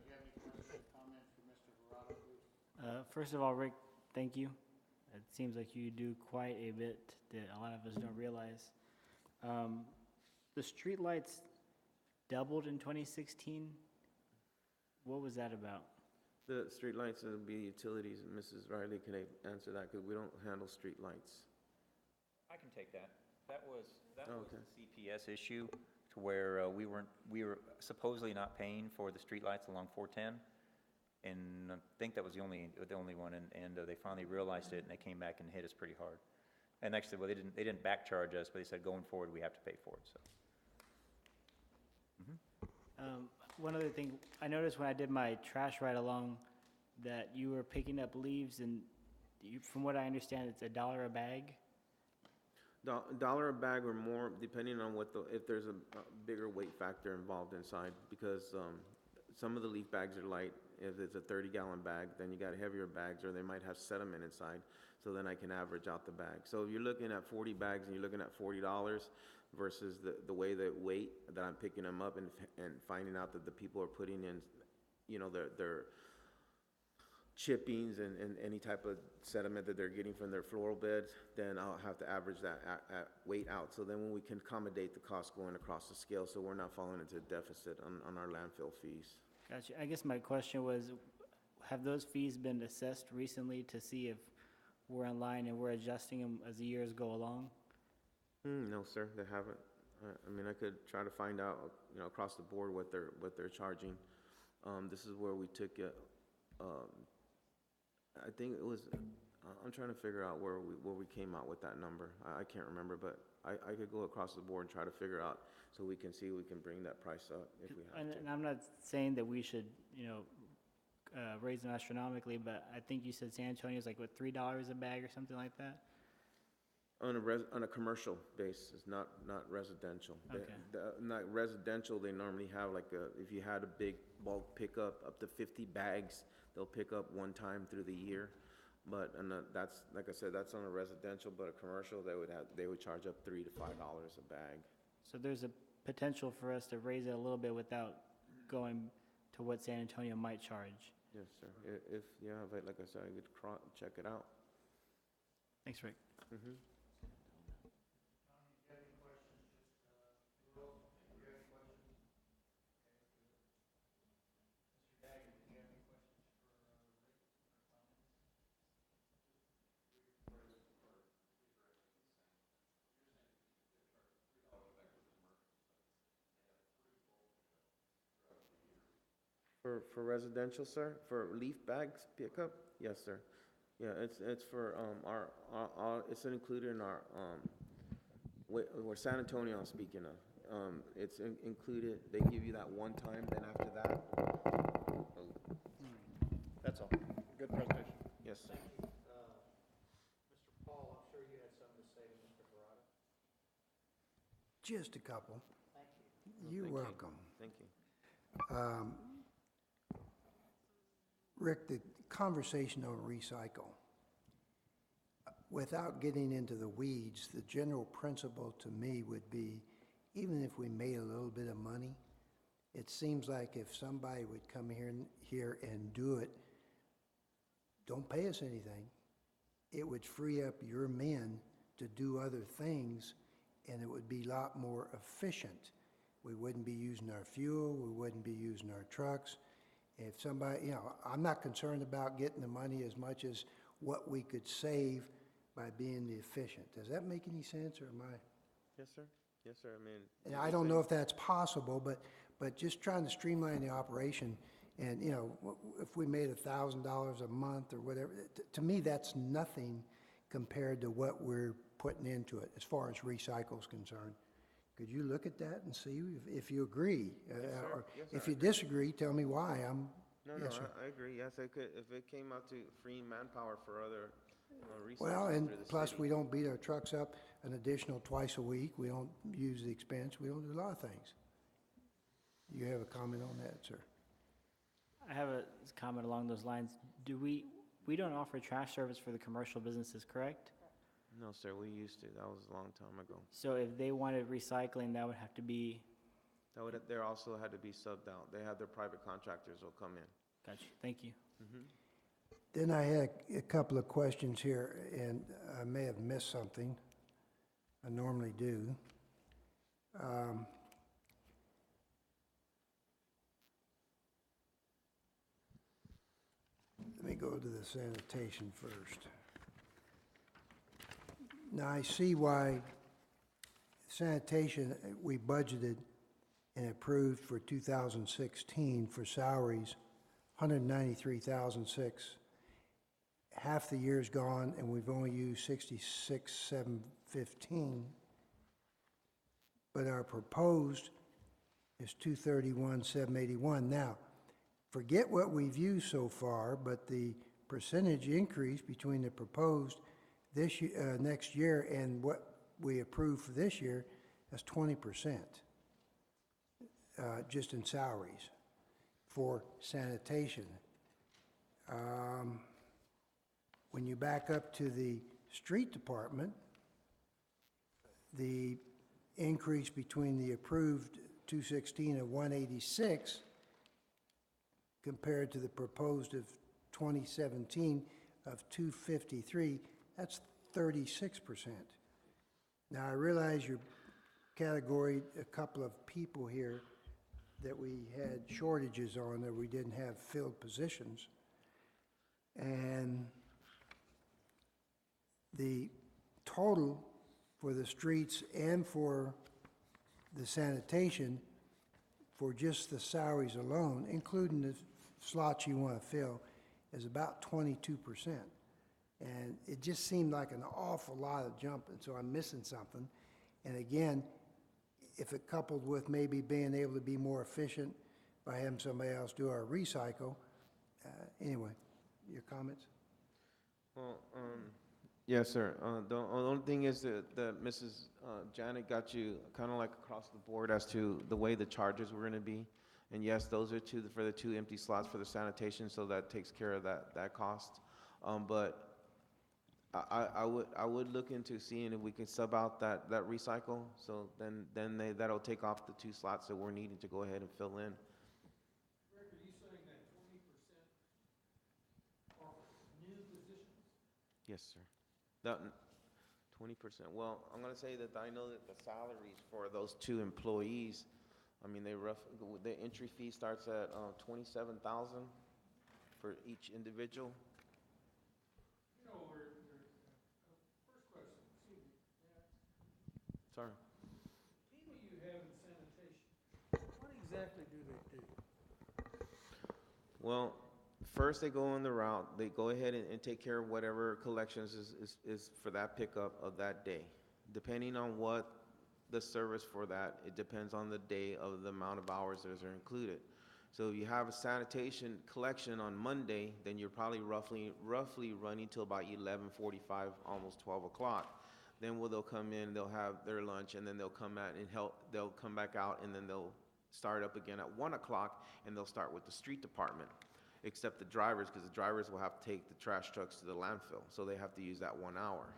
Speaker 2: have any questions or comments for Mr. Verado?
Speaker 11: First of all, Rick, thank you. It seems like you do quite a bit that a lot of us don't realize. The streetlights doubled in 2016. What was that about?
Speaker 12: The streetlights would be utilities, and Mrs. Riley can answer that, because we don't handle streetlights.
Speaker 6: I can take that. That was
Speaker 12: Okay.
Speaker 6: a CPS issue to where we were supposedly not paying for the streetlights along 410. And I think that was the only one, and they finally realized it, and they came back and hit us pretty hard. And actually, well, they didn't back charge us, but they said going forward we have to pay for it. So.
Speaker 11: One other thing, I noticed when I did my trash ride along that you were picking up leaves, and from what I understand, it's $1 a bag.
Speaker 12: Dollar a bag or more, depending on if there's a bigger weight factor involved inside, because some of the leaf bags are light. If it's a 30-gallon bag, then you got heavier bags, or they might have sediment inside, so then I can average out the bag. So if you're looking at 40 bags and you're looking at $40 versus the way that weight that I'm picking them up and finding out that the people are putting in, you know, their chippings and any type of sediment that they're getting from their floral beds, then I'll have to average that at weight out. So then when we can accommodate the cost going across the scale, so we're not falling into a deficit on our landfill fees.
Speaker 11: Gotcha. I guess my question was, have those fees been assessed recently to see if we're in line and we're adjusting them as the years go along?
Speaker 12: No, sir, they haven't. I mean, I could try to find out, you know, across the board what they're charging. This is where we took it. I think it was. I'm trying to figure out where we came out with that number. I can't remember, but I could go across the board and try to figure out so we can see we can bring that price up if we have to.
Speaker 11: And I'm not saying that we should, you know, raise them astronomically, but I think you said San Antonio is like, what, $3 a bag or something like that?
Speaker 12: On a commercial basis, not residential.
Speaker 11: Okay.
Speaker 12: Not residential, they normally have like if you had a big bulk pickup, up to 50 bags, they'll pick up one time through the year. But, that's, like I said, that's on a residential, but a commercial, they would charge up $3 to $5 a bag.
Speaker 11: So there's a potential for us to raise it a little bit without going to what San Antonio might charge.
Speaker 12: Yes, sir. If like I said, I could check it out.
Speaker 11: Thanks, Rick.
Speaker 12: Mm-hmm. For residential, sir? For leaf bags pickup? Yes, sir. Yeah, it's for our it's included in our where San Antonio I'm speaking of. It's included. They give you that one time. Then after that,
Speaker 2: That's all. Good presentation.
Speaker 12: yes, sir.
Speaker 2: Mr. Paul, I'm sure you had something to say to Mr. Verado.
Speaker 8: Just a couple.
Speaker 2: Thank you.
Speaker 8: You're
Speaker 12: Thank you.
Speaker 8: welcome.
Speaker 12: Thank you.
Speaker 8: Rick, the conversation on recycle, without getting into the weeds, the general principle to me would be, even if we made a little bit of money, it seems like if somebody would come here and do it, don't pay us anything, it would free up your men to do other things, and it would be a lot more efficient. We wouldn't be using our fuel, we wouldn't be using our trucks. If somebody, you know, I'm not concerned about getting the money as much as what we could save by being efficient. Does that make any sense, or am I?
Speaker 12: Yes, sir. Yes, sir. I mean,
Speaker 8: And I don't know if that's possible, but just trying to streamline the operation, And, you know, if we made $1,000 a month or whatever, to me, that's nothing compared to what we're putting into it as far as recycle's concerned. Could you look at that and see if you agree? Or
Speaker 12: Yes, sir,
Speaker 8: if
Speaker 12: I
Speaker 8: you disagree, tell me why.
Speaker 12: No,
Speaker 8: Yes, sir.
Speaker 12: I agree, yes, if it came out to freeing manpower for other resources
Speaker 8: Well, and
Speaker 12: through the
Speaker 8: plus,
Speaker 12: city.
Speaker 8: we don't beat our trucks up an additional twice a week. We don't use the expense. We don't do a lot of things. You have a comment on that, sir?
Speaker 11: I have a comment along those lines. We don't offer trash service for the commercial businesses, correct?
Speaker 12: No, sir, we used to, that was a long time ago.
Speaker 11: So if they wanted recycling, that would have to be,
Speaker 12: There also had to be subbed out, they have their private contractors will come in.
Speaker 11: gotcha, thank you.
Speaker 8: Then I had a couple of questions here, and I may have missed something. I normally do. Let me go to the sanitation first. Now, I see why sanitation, we budgeted and approved for 2016 for salaries, 193,006. Half the year's gone, and we've only used 66,715. But our proposed is 231,781. Now, forget what we've used so far, but the percentage increase between the proposed this year, next year and what we approved for this year, that's 20%, just in salaries for sanitation. When you back up to the street department, the increase between the approved 216 of 186 compared to the proposed of 2017 of 253, that's 36%. Now, I realize you categoried a couple of people here that we had shortages on, that we didn't have filled positions. And the total for the streets and for the sanitation, for just the salaries alone, including the slots you want to fill, is about 22%. And it just seemed like an awful lot of jumping, so I'm missing something. And again, if it coupled with maybe being able to be more efficient by having somebody else do our recycle, anyway, your comments?
Speaker 12: Well, yes, sir. The only thing is that Mrs. Janet got you kind of like across the board as to the way the charges were going to be. And yes, those are for the 2 empty slots for the sanitation, so that takes care of that cost. But I would look into seeing if we can sub out that recycle, so then that'll take off the 2 slots that we're needing to go ahead and fill in.
Speaker 7: Rick, are you saying that 20% are new positions?
Speaker 12: Yes, sir. That 20%. Well, I'm gonna say that I know that the salaries for those 2 employees, I mean, the entry fee starts at $27,000 for each individual.
Speaker 7: You know, first question, excuse me,
Speaker 12: Sorry.
Speaker 7: people you have in sanitation, what exactly do they do?
Speaker 12: Well, first they go on the route, they go ahead and take care of whatever collections is for that pickup of that day. Depending on what the service for that, it depends on the day of the amount of hours that are included. So if you have a sanitation collection on Monday, then you're probably roughly running till about 11:45, almost 12 o'clock. Then they'll come in, they'll have their lunch, and then they'll come out and help, they'll come back out, and then they'll start up again at 1 o'clock, and they'll start with the street department, except the drivers, because the drivers will have to take the trash trucks to the landfill, so they have to use that 1 hour.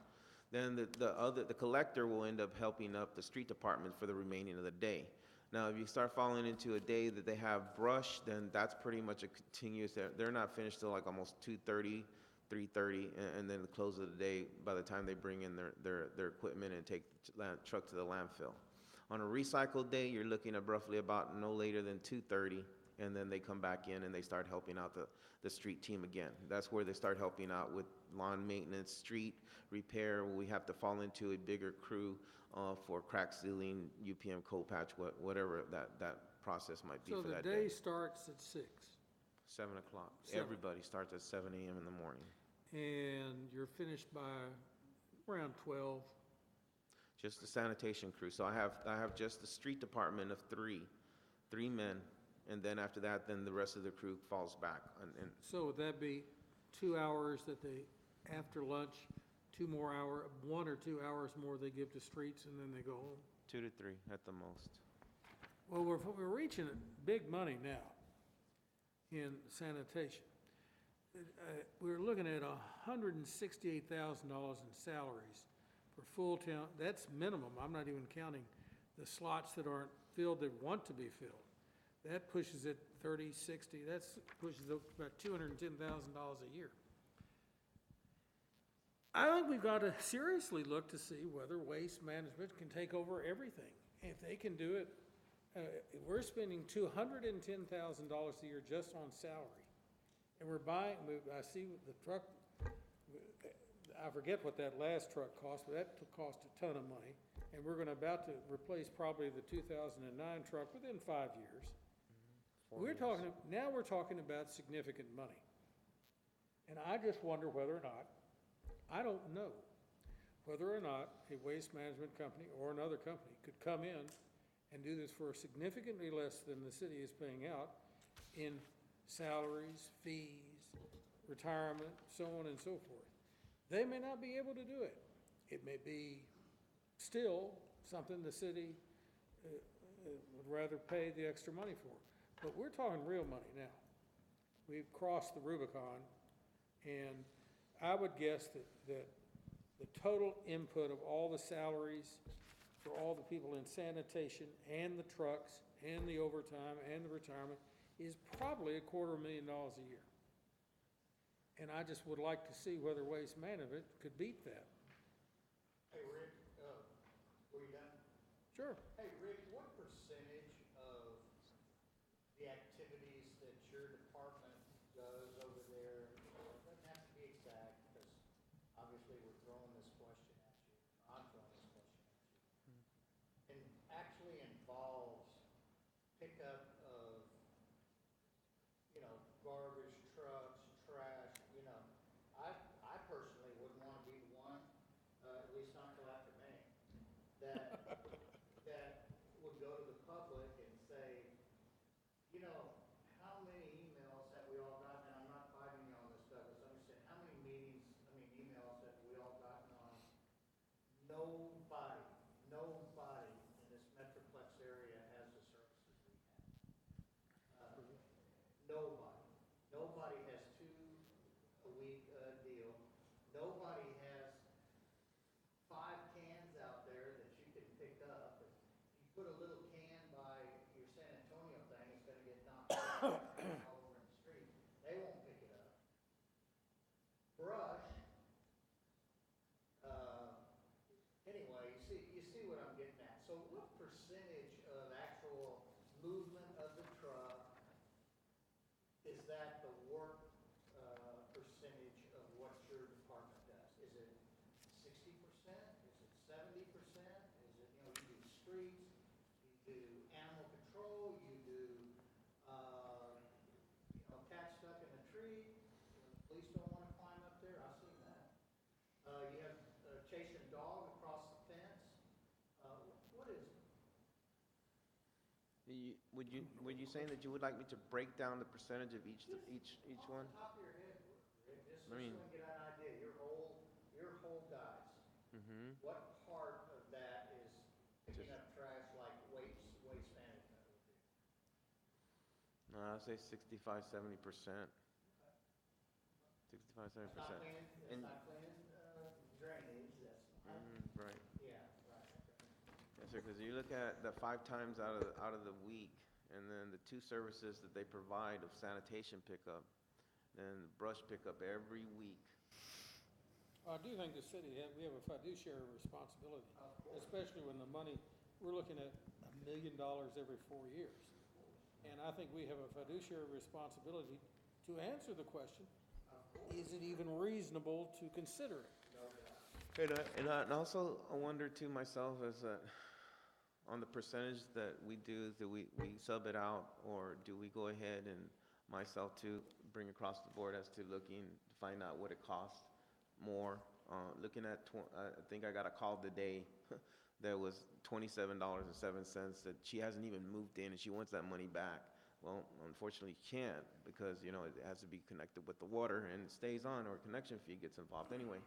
Speaker 12: Then the collector will end up helping up the street department for the remaining of the day. Now, if you start falling into a day that they have brush, then that's pretty much a continuous, they're not finished till like almost 2:30, 3:30, and then the close of the day by the time they bring in their equipment and take the truck to the landfill. On a recycle day, you're looking at roughly about no later than 2:30, and then they come back in and they start helping out the street team again. That's where they start helping out with lawn maintenance, street repair. We have to fall into a bigger crew for crack sealing, UPM coat patch, whatever that process might be
Speaker 7: So
Speaker 12: for
Speaker 7: the
Speaker 12: that
Speaker 7: day
Speaker 12: day.
Speaker 7: starts at 6?
Speaker 12: 7 o'clock.
Speaker 7: 7.
Speaker 12: Everybody starts at 7 a.m. in the morning.
Speaker 7: And you're finished by around 12.
Speaker 12: Just the sanitation crew. So I have just the street department of three men, and then after that, then the rest of the crew falls back. And
Speaker 7: So would that be 2 hours that they, after lunch, 1 or 2 hours more they give to streets, and then they go home?
Speaker 12: 2 to 3 at the most.
Speaker 7: Well, we're reaching big money now in sanitation. We're looking at $168,000 in salaries for full town. That's minimum. I'm not even counting the slots that aren't filled that want to be filled. That pushes it 30, 60, that's pushes it about $210,000 a year. I think we've got to seriously look to see whether waste management can take over everything. If they can do it, we're spending $210,000 a year just on salary. And we're buying, I see the truck, I forget what that last truck cost, but that cost a ton of money. And we're about to replace probably the 2009 truck within 5 years. Now we're talking about significant money. And I just wonder whether or not, I don't know, whether or not a waste management company or another company could come in and do this for significantly less than the city is paying out in salaries, fees, retirement, so on and so forth. They may not be able to do it. It may be still something the city would rather pay the extra money for. But we're talking real money now. We've crossed the Rubicon, and I would guess that the total input of all the salaries for all the people in sanitation and the trucks and the overtime and the retirement is probably $250,000 a year. And I just would like to see whether Waste Management could beat that.
Speaker 2: Hey, Rick, were you done?
Speaker 7: Sure.
Speaker 2: Hey, Rick, what percentage of the activities that your department does over there, it doesn't have to be exact, because obviously we're throwing this question at you, I'm throwing this question at you, and actually involves pickup of, garbage trucks, trash, I personally wouldn't want to be the one, at least not till after May, that would go to the public and say, how many emails have we all gotten, and I'm not fighting you on this, Douglas, I'm just saying, how many emails have we all gotten on nobody in this Metroplex area has the services we have. Nobody has 2 a week deal. Nobody has 5 cans out there that you can pick up. If you put a little can by your San Antonio thing, it's gonna get knocked all over in the street. They won't pick it up. Brush, anyway, you see what I'm getting at. So what percentage of actual movement of the truck is that the work percentage of what your department does? Is it 60%? Is it 70%? Is it, you do streets, you do animal control, you do, cat stuck in a tree, the police don't want to climb up there, I've seen that. You have chasing a dog across the fence. What is it?
Speaker 12: Would you say that you would like me to break down the percentage of each one?
Speaker 2: Off the top of your head, Rick, just so
Speaker 12: I mean-
Speaker 2: we can get an idea, your whole guys.
Speaker 12: Mm-hmm.
Speaker 2: What part of that is picking up trash like waste management would be?
Speaker 12: I'd say 65, 70%. 65, 70%.
Speaker 2: It's not cleaning,
Speaker 12: And-
Speaker 2: drainage, that's,
Speaker 12: Right.
Speaker 2: yeah, right.
Speaker 12: Yes, sir, because you look at the 5 times out of the week, and then the 2 services that they provide of sanitation pickup, and brush pickup every week.
Speaker 7: I do think the city, we have a fiduciary responsibility, especially when the money, we're looking at $1 million every 4 years. And I think we have a fiduciary responsibility to answer the question, is it even reasonable to consider it?
Speaker 12: And also I wonder too myself is that on the percentage that we do, we sub it out, or do we go ahead and myself to bring across the board as to looking to find out what it costs more. Looking at, I think I got a call today that was $27.07 that she hasn't even moved in and she wants that money back. Well, unfortunately, you can't because, you know, it has to be connected with the water and it stays on or a connection fee gets involved anyway.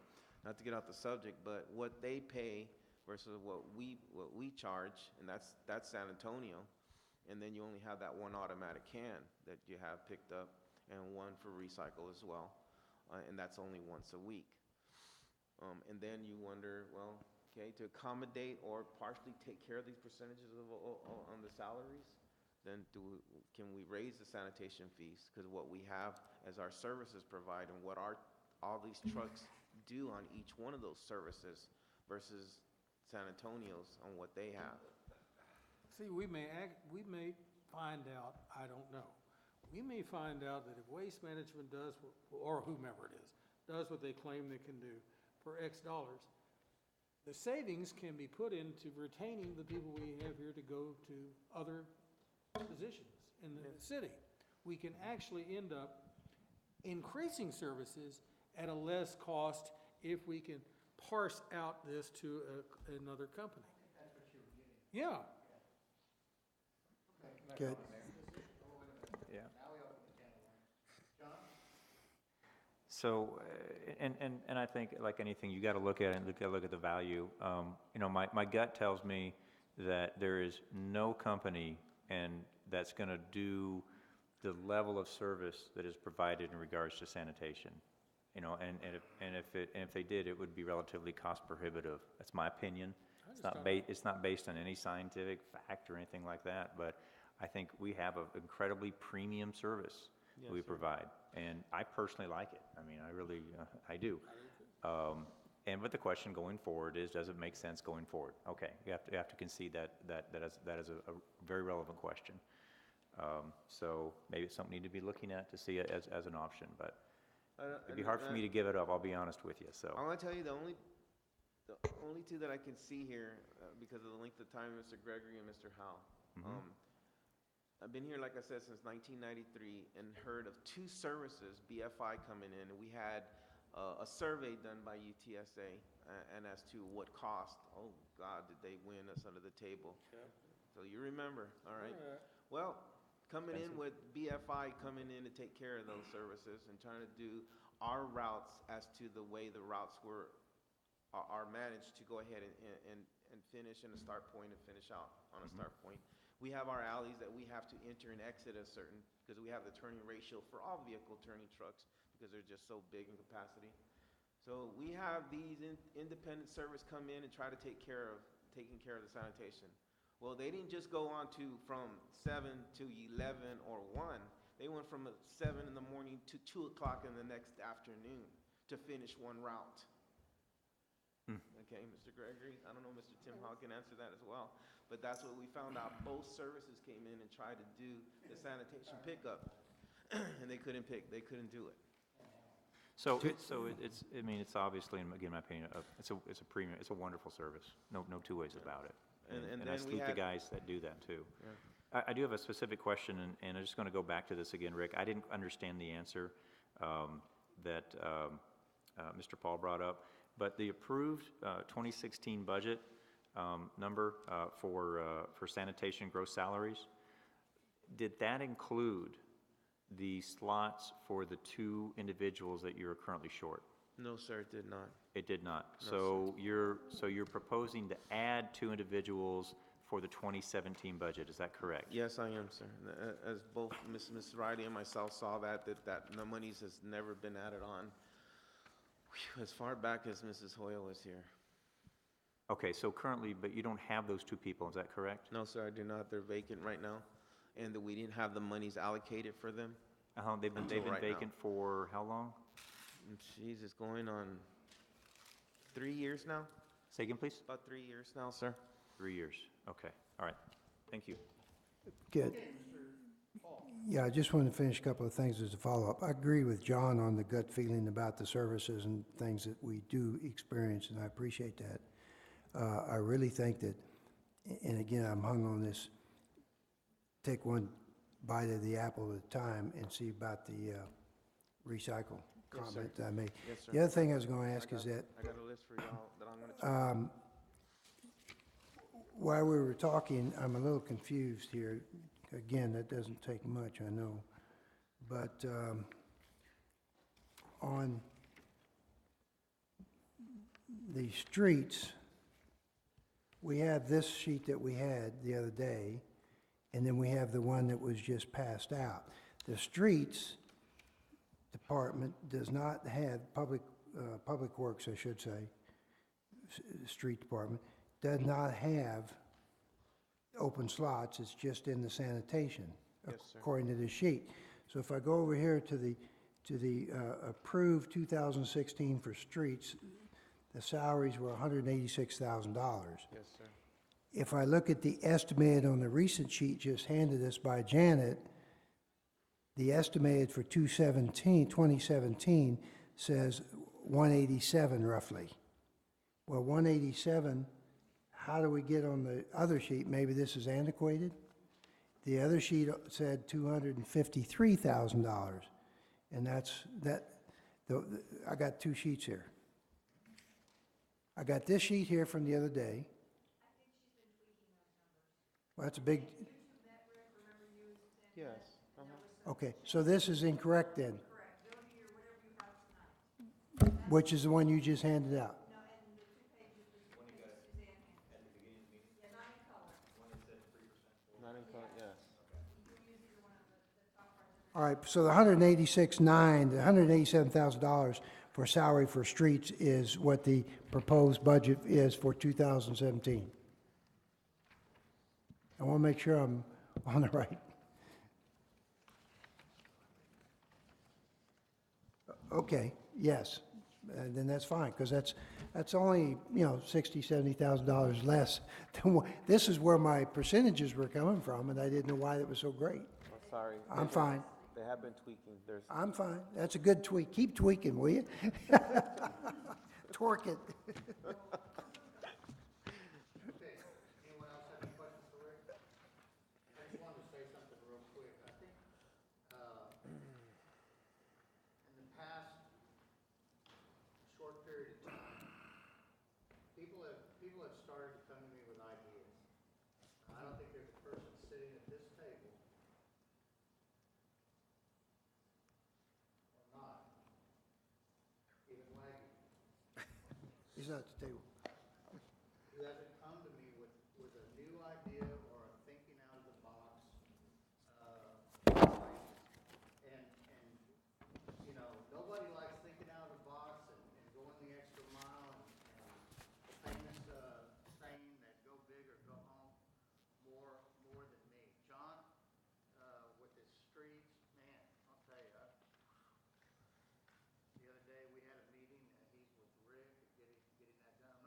Speaker 12: Not to get off the subject, but what they pay versus what we charge, and that's San Antonio. And then you only have that one automatic can that you have picked up and one for recycle as well. And that's only once a week. And then you wonder, well, okay, to accommodate or partially take care of these percentages on the salaries, then can we raise the sanitation fees? Because what we have as our services provide and what all these trucks do on each one of those services versus San Antonio's on what they have.
Speaker 7: See, we may find out, I don't know. We may find out that if Waste Management does, or whomever it is, does what they claim they can do for X dollars, the savings can be put into retaining the people we have here to go to other positions in the city. We can actually end up increasing services at a less cost if we can parse out this to another company. That's what you were getting. Yeah.
Speaker 8: Good.
Speaker 5: Yeah. So, and I think like anything, you got to look at it and look at the value. You know, my gut tells me that there is no company and that's going to do the level of service that is provided in regards to sanitation. You know, and if they did, it would be relatively cost prohibitive. That's my opinion. It's not based on any scientific fact or anything like that, but I think we have an incredibly premium service that we provide, and I personally like it. I mean, I really, I do. But the question going forward is, does it make sense going forward? Okay, you have to concede that is a very relevant question. So maybe it's something we need to be looking at to see it as an option, but it'd be hard for me to give it up, I'll be honest with you, so.
Speaker 12: I want to tell you the only two that I can see here, because of the length of time, Mr. Gregory and Mr. Howe. I've been here, like I said, since 1993 and heard of two services, BFI coming in, and we had a survey done by UTSA and as to what cost. Oh, God, did they win us under the table. Yeah. So you remember, all right. Well, coming in with BFI coming in to take care of those services and trying to do our routes as to the way the routes are managed to go ahead and finish in a start point and finish out on a start point. We have our alleys that we have to enter and exit because we have the turning ratio for all vehicle turning trucks because they're just so big in capacity. So we have these independent service come in and try to taking care of the sanitation. Well, they didn't just go on from 7 to 11 or 1. They went from 7 in the morning to 2 o'clock in the next afternoon to finish one route. Okay, Mr. Gregory, I don't know, Mr. Tim Hall can answer that as well, but that's what we found out. Both services came in and tried to do the sanitation pickup, and they couldn't do it.
Speaker 5: So it's, I mean, it's obviously, again, my opinion, it's a premium, it's a wonderful service. No two ways about it. And I salute the guys that do that too. Yeah. I do have a specific question, and I'm just going to go back to this again, Rick. I didn't understand the answer that Mr. Paul brought up, but the approved 2016 budget number for sanitation gross salaries, did that include the slots for the 2 individuals that you're currently short?
Speaker 12: No, sir, it did not.
Speaker 5: It did not.
Speaker 12: No,
Speaker 5: So you're proposing to add 2 individuals for the 2017 budget, is that correct?
Speaker 12: Yes, I am, sir. As both Ms. Riley and myself saw that the monies has never been added on as far back as Mrs. Hoyle was here.
Speaker 5: Okay, so currently, but you don't have those 2 people, is that correct?
Speaker 12: No, sir, I do not. They're vacant right now, and we didn't have the monies allocated for them.
Speaker 5: They've been
Speaker 12: right
Speaker 5: vacant
Speaker 12: now.
Speaker 5: For how long?
Speaker 12: Jeez, it's going on 3 years now.
Speaker 5: Say again, please?
Speaker 12: About 3 years now, sir.
Speaker 5: 3 years, okay, all right, thank you.
Speaker 8: Good. Yeah, I just wanted to finish a couple of things as a follow-up. I agree with John on the gut feeling about the services and things that we do experience, and I appreciate that. I really think that, and again, I'm hung on this, take one bite of the apple at a time and see about the recycle
Speaker 12: Yes, sir.
Speaker 8: comment that I made.
Speaker 12: Yes, sir.
Speaker 8: The other thing I was going to ask is that
Speaker 12: I got a list for y'all that I'm gonna check.
Speaker 8: while we were talking, I'm a little confused here. Again, that doesn't take much, I know. But on the streets, we have this sheet that we had the other day, and then we have the one that was just passed out. The streets department does not have, public works, I should say, street department, does not have open slots, it's just in the sanitation,
Speaker 12: Yes, sir.
Speaker 8: according to the sheet. So if I go over here to the approved 2016 for streets, the salaries were $186,000.
Speaker 12: Yes, sir.
Speaker 8: If I look at the estimated on the recent sheet just handed us by Janet, the estimated for 2017 says 187 roughly. Well, 187, how do we get on the other sheet? Maybe this is antiquated? The other sheet said $253,000. And I got two sheets here. I got this sheet here from the other day. Well, that's a big,
Speaker 12: Yes.
Speaker 8: okay, so this is incorrect then? Which is the one you just handed out?
Speaker 12: Not in color, yes.
Speaker 8: All right, so the $186,900, the $187,000 for salary for streets is what the proposed budget is for 2017. I want to make sure I'm on the right. Okay, yes, then that's fine, because that's only, $60,000, $70,000 less than what, this is where my percentages were coming from, and I didn't know why that was so great.
Speaker 12: I'm sorry.
Speaker 8: I'm fine.
Speaker 12: They have been tweaking. There's,
Speaker 8: I'm fine. That's a good tweak. Keep tweaking, will you? Torque it.
Speaker 2: Okay, anyone else have any questions for Rick? I just wanted to say something real quick. I think, in the past short period of time, people have started to come to me with ideas. And I don't think there's a person sitting at this table or not, even wagging,
Speaker 8: He's not at the table.
Speaker 2: who hasn't come to me with a new idea or a thinking out of the box, and, nobody likes thinking out of the box and going the extra mile and the famous, saying that go big or go home, more than me. John, with his streets, man, I'll tell you, the other day we had a meeting, he's with Rick, getting that done. I'm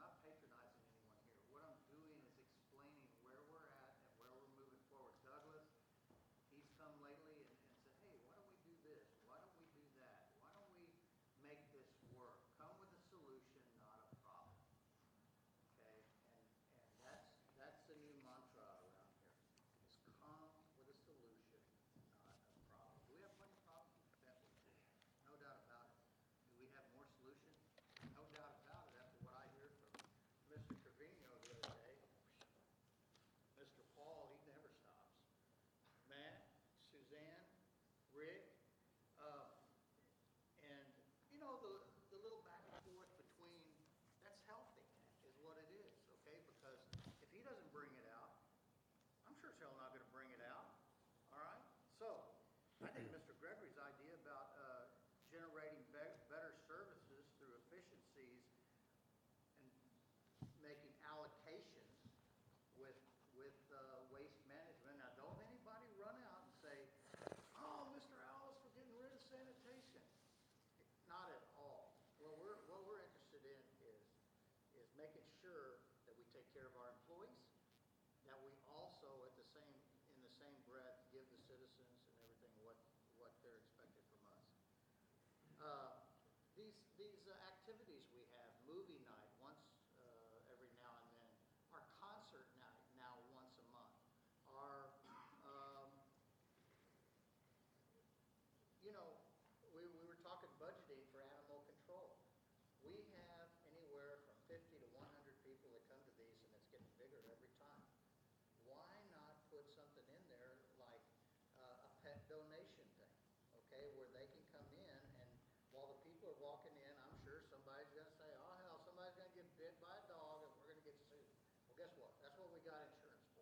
Speaker 2: we got insurance for.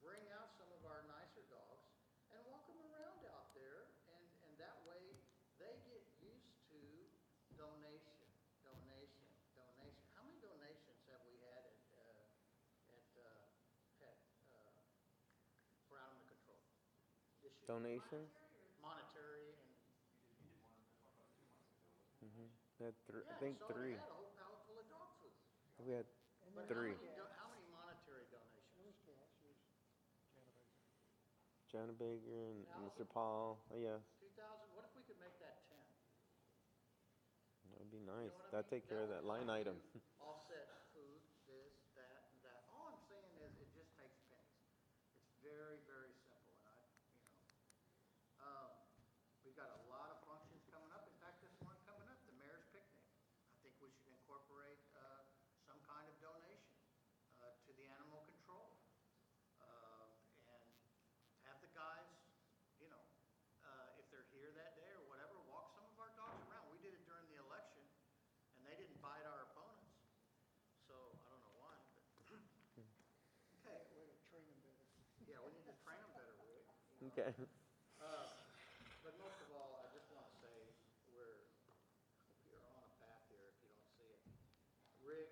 Speaker 2: Bring out some of our nicer dogs and walk them around out there, and that way they get used to donation, donation, donation. How many donations have we had pet, for animal control this year?
Speaker 12: Donation?
Speaker 2: Monetary and.
Speaker 12: Had I
Speaker 2: Yeah,
Speaker 12: think
Speaker 2: you saw they
Speaker 12: 3.
Speaker 2: had a whole pallet full of dog food.
Speaker 12: We had
Speaker 2: But
Speaker 12: 3.
Speaker 2: how many monetary donations?
Speaker 12: Jana Baker and Mr.
Speaker 2: 1,000?
Speaker 12: Paul. Oh, yeah,
Speaker 2: 2,000? What if we could make that 10?
Speaker 12: that would be
Speaker 2: You
Speaker 12: nice.
Speaker 2: know what I
Speaker 12: That'd
Speaker 2: mean?
Speaker 12: take care of that line item.
Speaker 2: Offset food, this, that, and that. All I'm saying is it just takes pennies. It's very, very simple, and we've got a lot of functions coming up. In fact, this one coming up, the mayor's picnic. I think we should incorporate, some kind of donation, to the animal control. And have the guys, if they're here that day or whatever, walk some of our dogs around. We did it during the election, and they didn't bite our opponents. So, I don't know why, but, okay.
Speaker 8: Way to train them better.
Speaker 2: Yeah, we need to train them better, Rick.
Speaker 12: Okay.
Speaker 2: But most of all, I just want to say we're on a path here if you don't see it. Rick,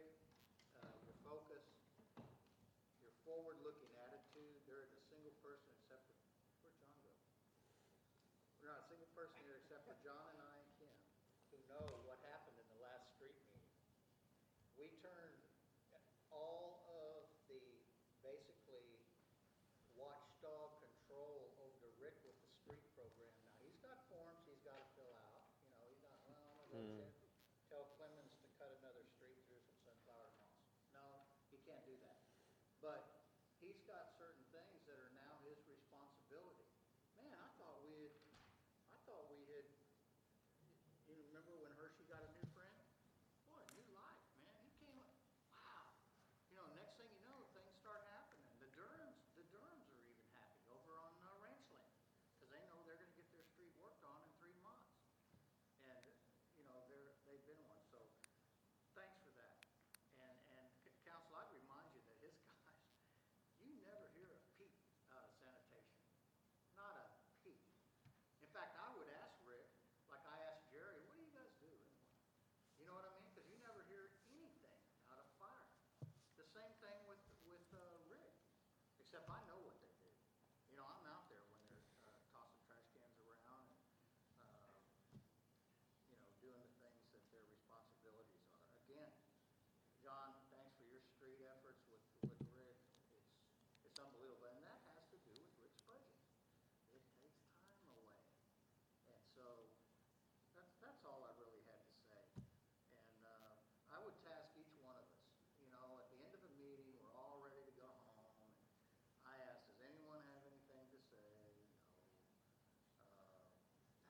Speaker 2: your focus, your forward-looking attitude, there isn't a single person except for, where'd John go? We're not a single person here except for John and I and Kim, who know what happened in the last street meeting. We turned all of the, basically, watchdog control over to Rick with the street program. Now, he's got forms he's got to fill out, he's not, well, I'm gonna go tell Clemens to cut another street through some sunflower moss. No, he can't do that. But he's got certain things that are now his responsibility. Man, I thought we had, you remember when Hershey got a new friend? Boy, new life, man. He came, wow. Next thing you know, things start happening. The Durhams are even happy over on Ranchland, because they know they're going to get their street worked on in 3 months. And, they've been one, so thanks for that. And council, I'd remind you that his guys, you never hear a peep out of sanitation. Not a peep. In fact, I would ask Rick, like I asked Jerry, what do you guys do anyway? You know what I mean? Because you never hear anything out of fire. The same thing with Rick, except I know what they do. I'm out there when they're tossing trash cans around and, doing the things that their responsibilities are. Again, John, thanks for your street efforts with Rick. It's unbelievable, and that has to do with Rick's budget. It takes time away, and so that's all I really had to say. And I would task each one of us. At the end of a meeting, we're all ready to go home. And I asked, does anyone have anything to say?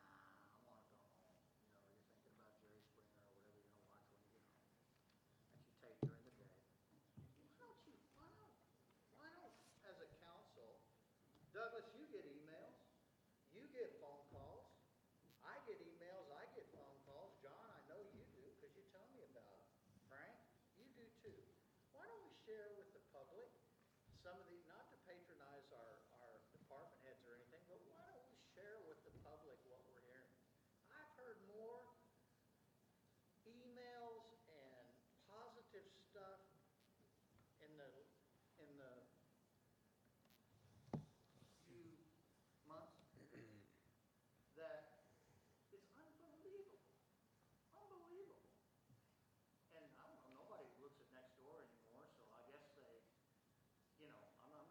Speaker 2: Nah, I want to go home. You're thinking about Jerry Springer or whatever you're going to watch when you get home, that you tape during the day. Why don't, as a council, Douglas, you get emails, you get phone calls, I get emails, I get phone calls. John, I know you do because you tell me about it. Frank, you do too. Why don't we share with the public some of these, not to patronize our department heads or anything, but why don't we share with the public what we're hearing? I've heard more emails and positive stuff in the few months that is unbelievable. Unbelievable. And I don't know, nobody looks at Nextdoor anymore, so I guess I'm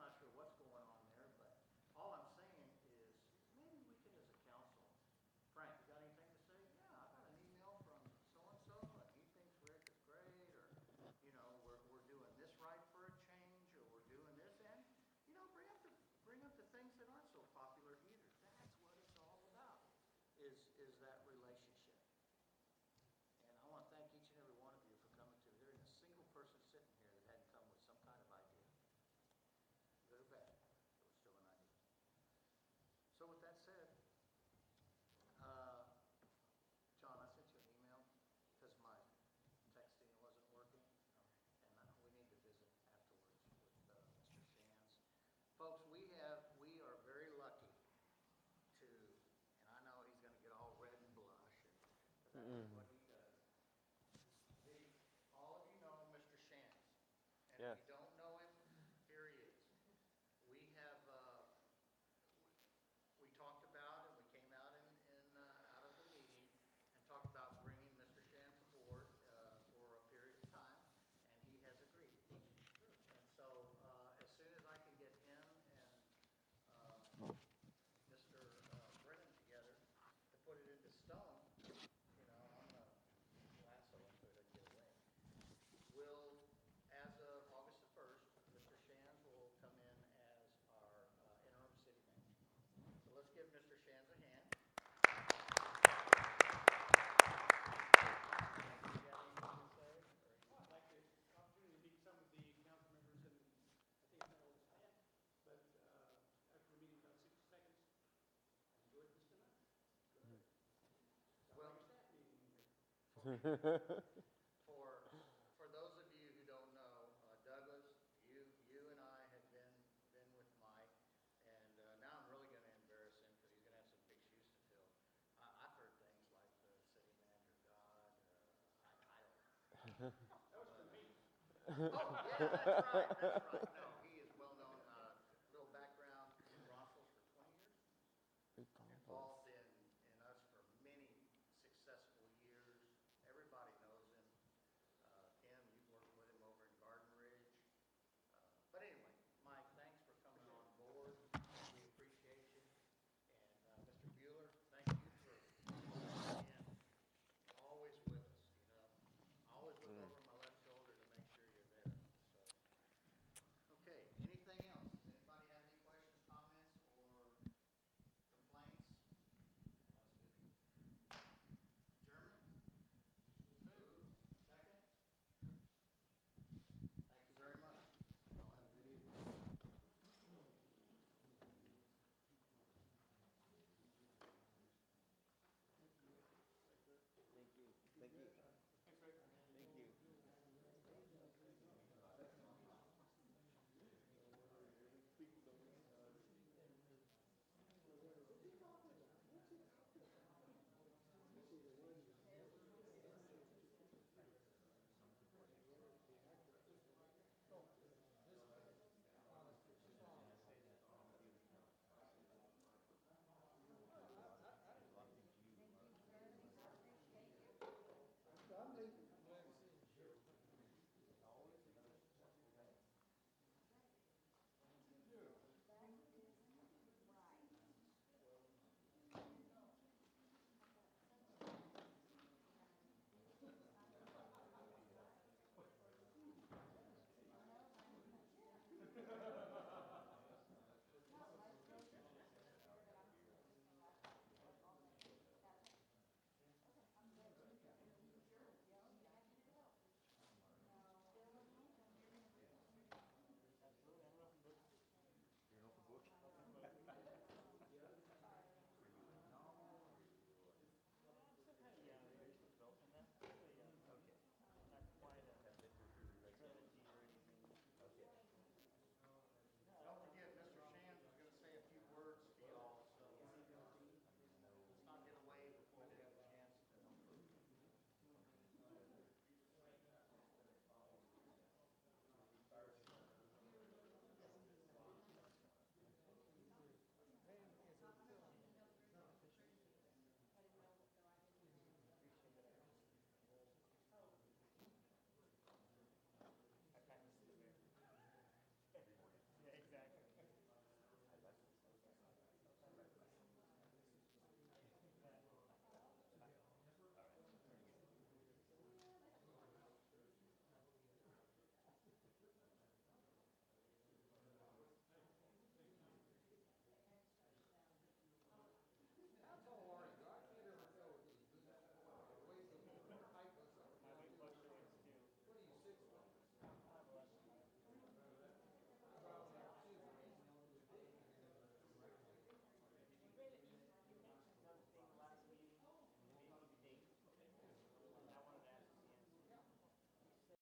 Speaker 2: what he does. All of you know Mr. Shantz. And
Speaker 12: Yes.
Speaker 2: if you don't know him, here he is. We have, we talked about, and we came out out of the meeting and talked about bringing Mr. Shantz aboard, for a period of time, and he has agreed. And so, as soon as I can get him and, Mr. Brennan together to put it into stone, you know, I'm gonna lasso him so he doesn't get away. Will, as of August the 1st, Mr. Shands will come in as our interim city manager. So let's give Mr. Shands a hand. You got anything to say?
Speaker 7: Well, I'd like the opportunity to meet some of the council members, and I think I know all this plan, but after the meeting, about 60 seconds, I enjoyed this tonight.
Speaker 2: Well,
Speaker 7: Like a staff meeting here.
Speaker 2: for those of you who don't know, Douglas, you and I have been with Mike, and now I'm really going to embarrass him because he's going to have some big shoes to fill. I've heard things like the city manager God. I don't.
Speaker 7: That was for me.
Speaker 2: Oh, yeah, that's right, that's right. No,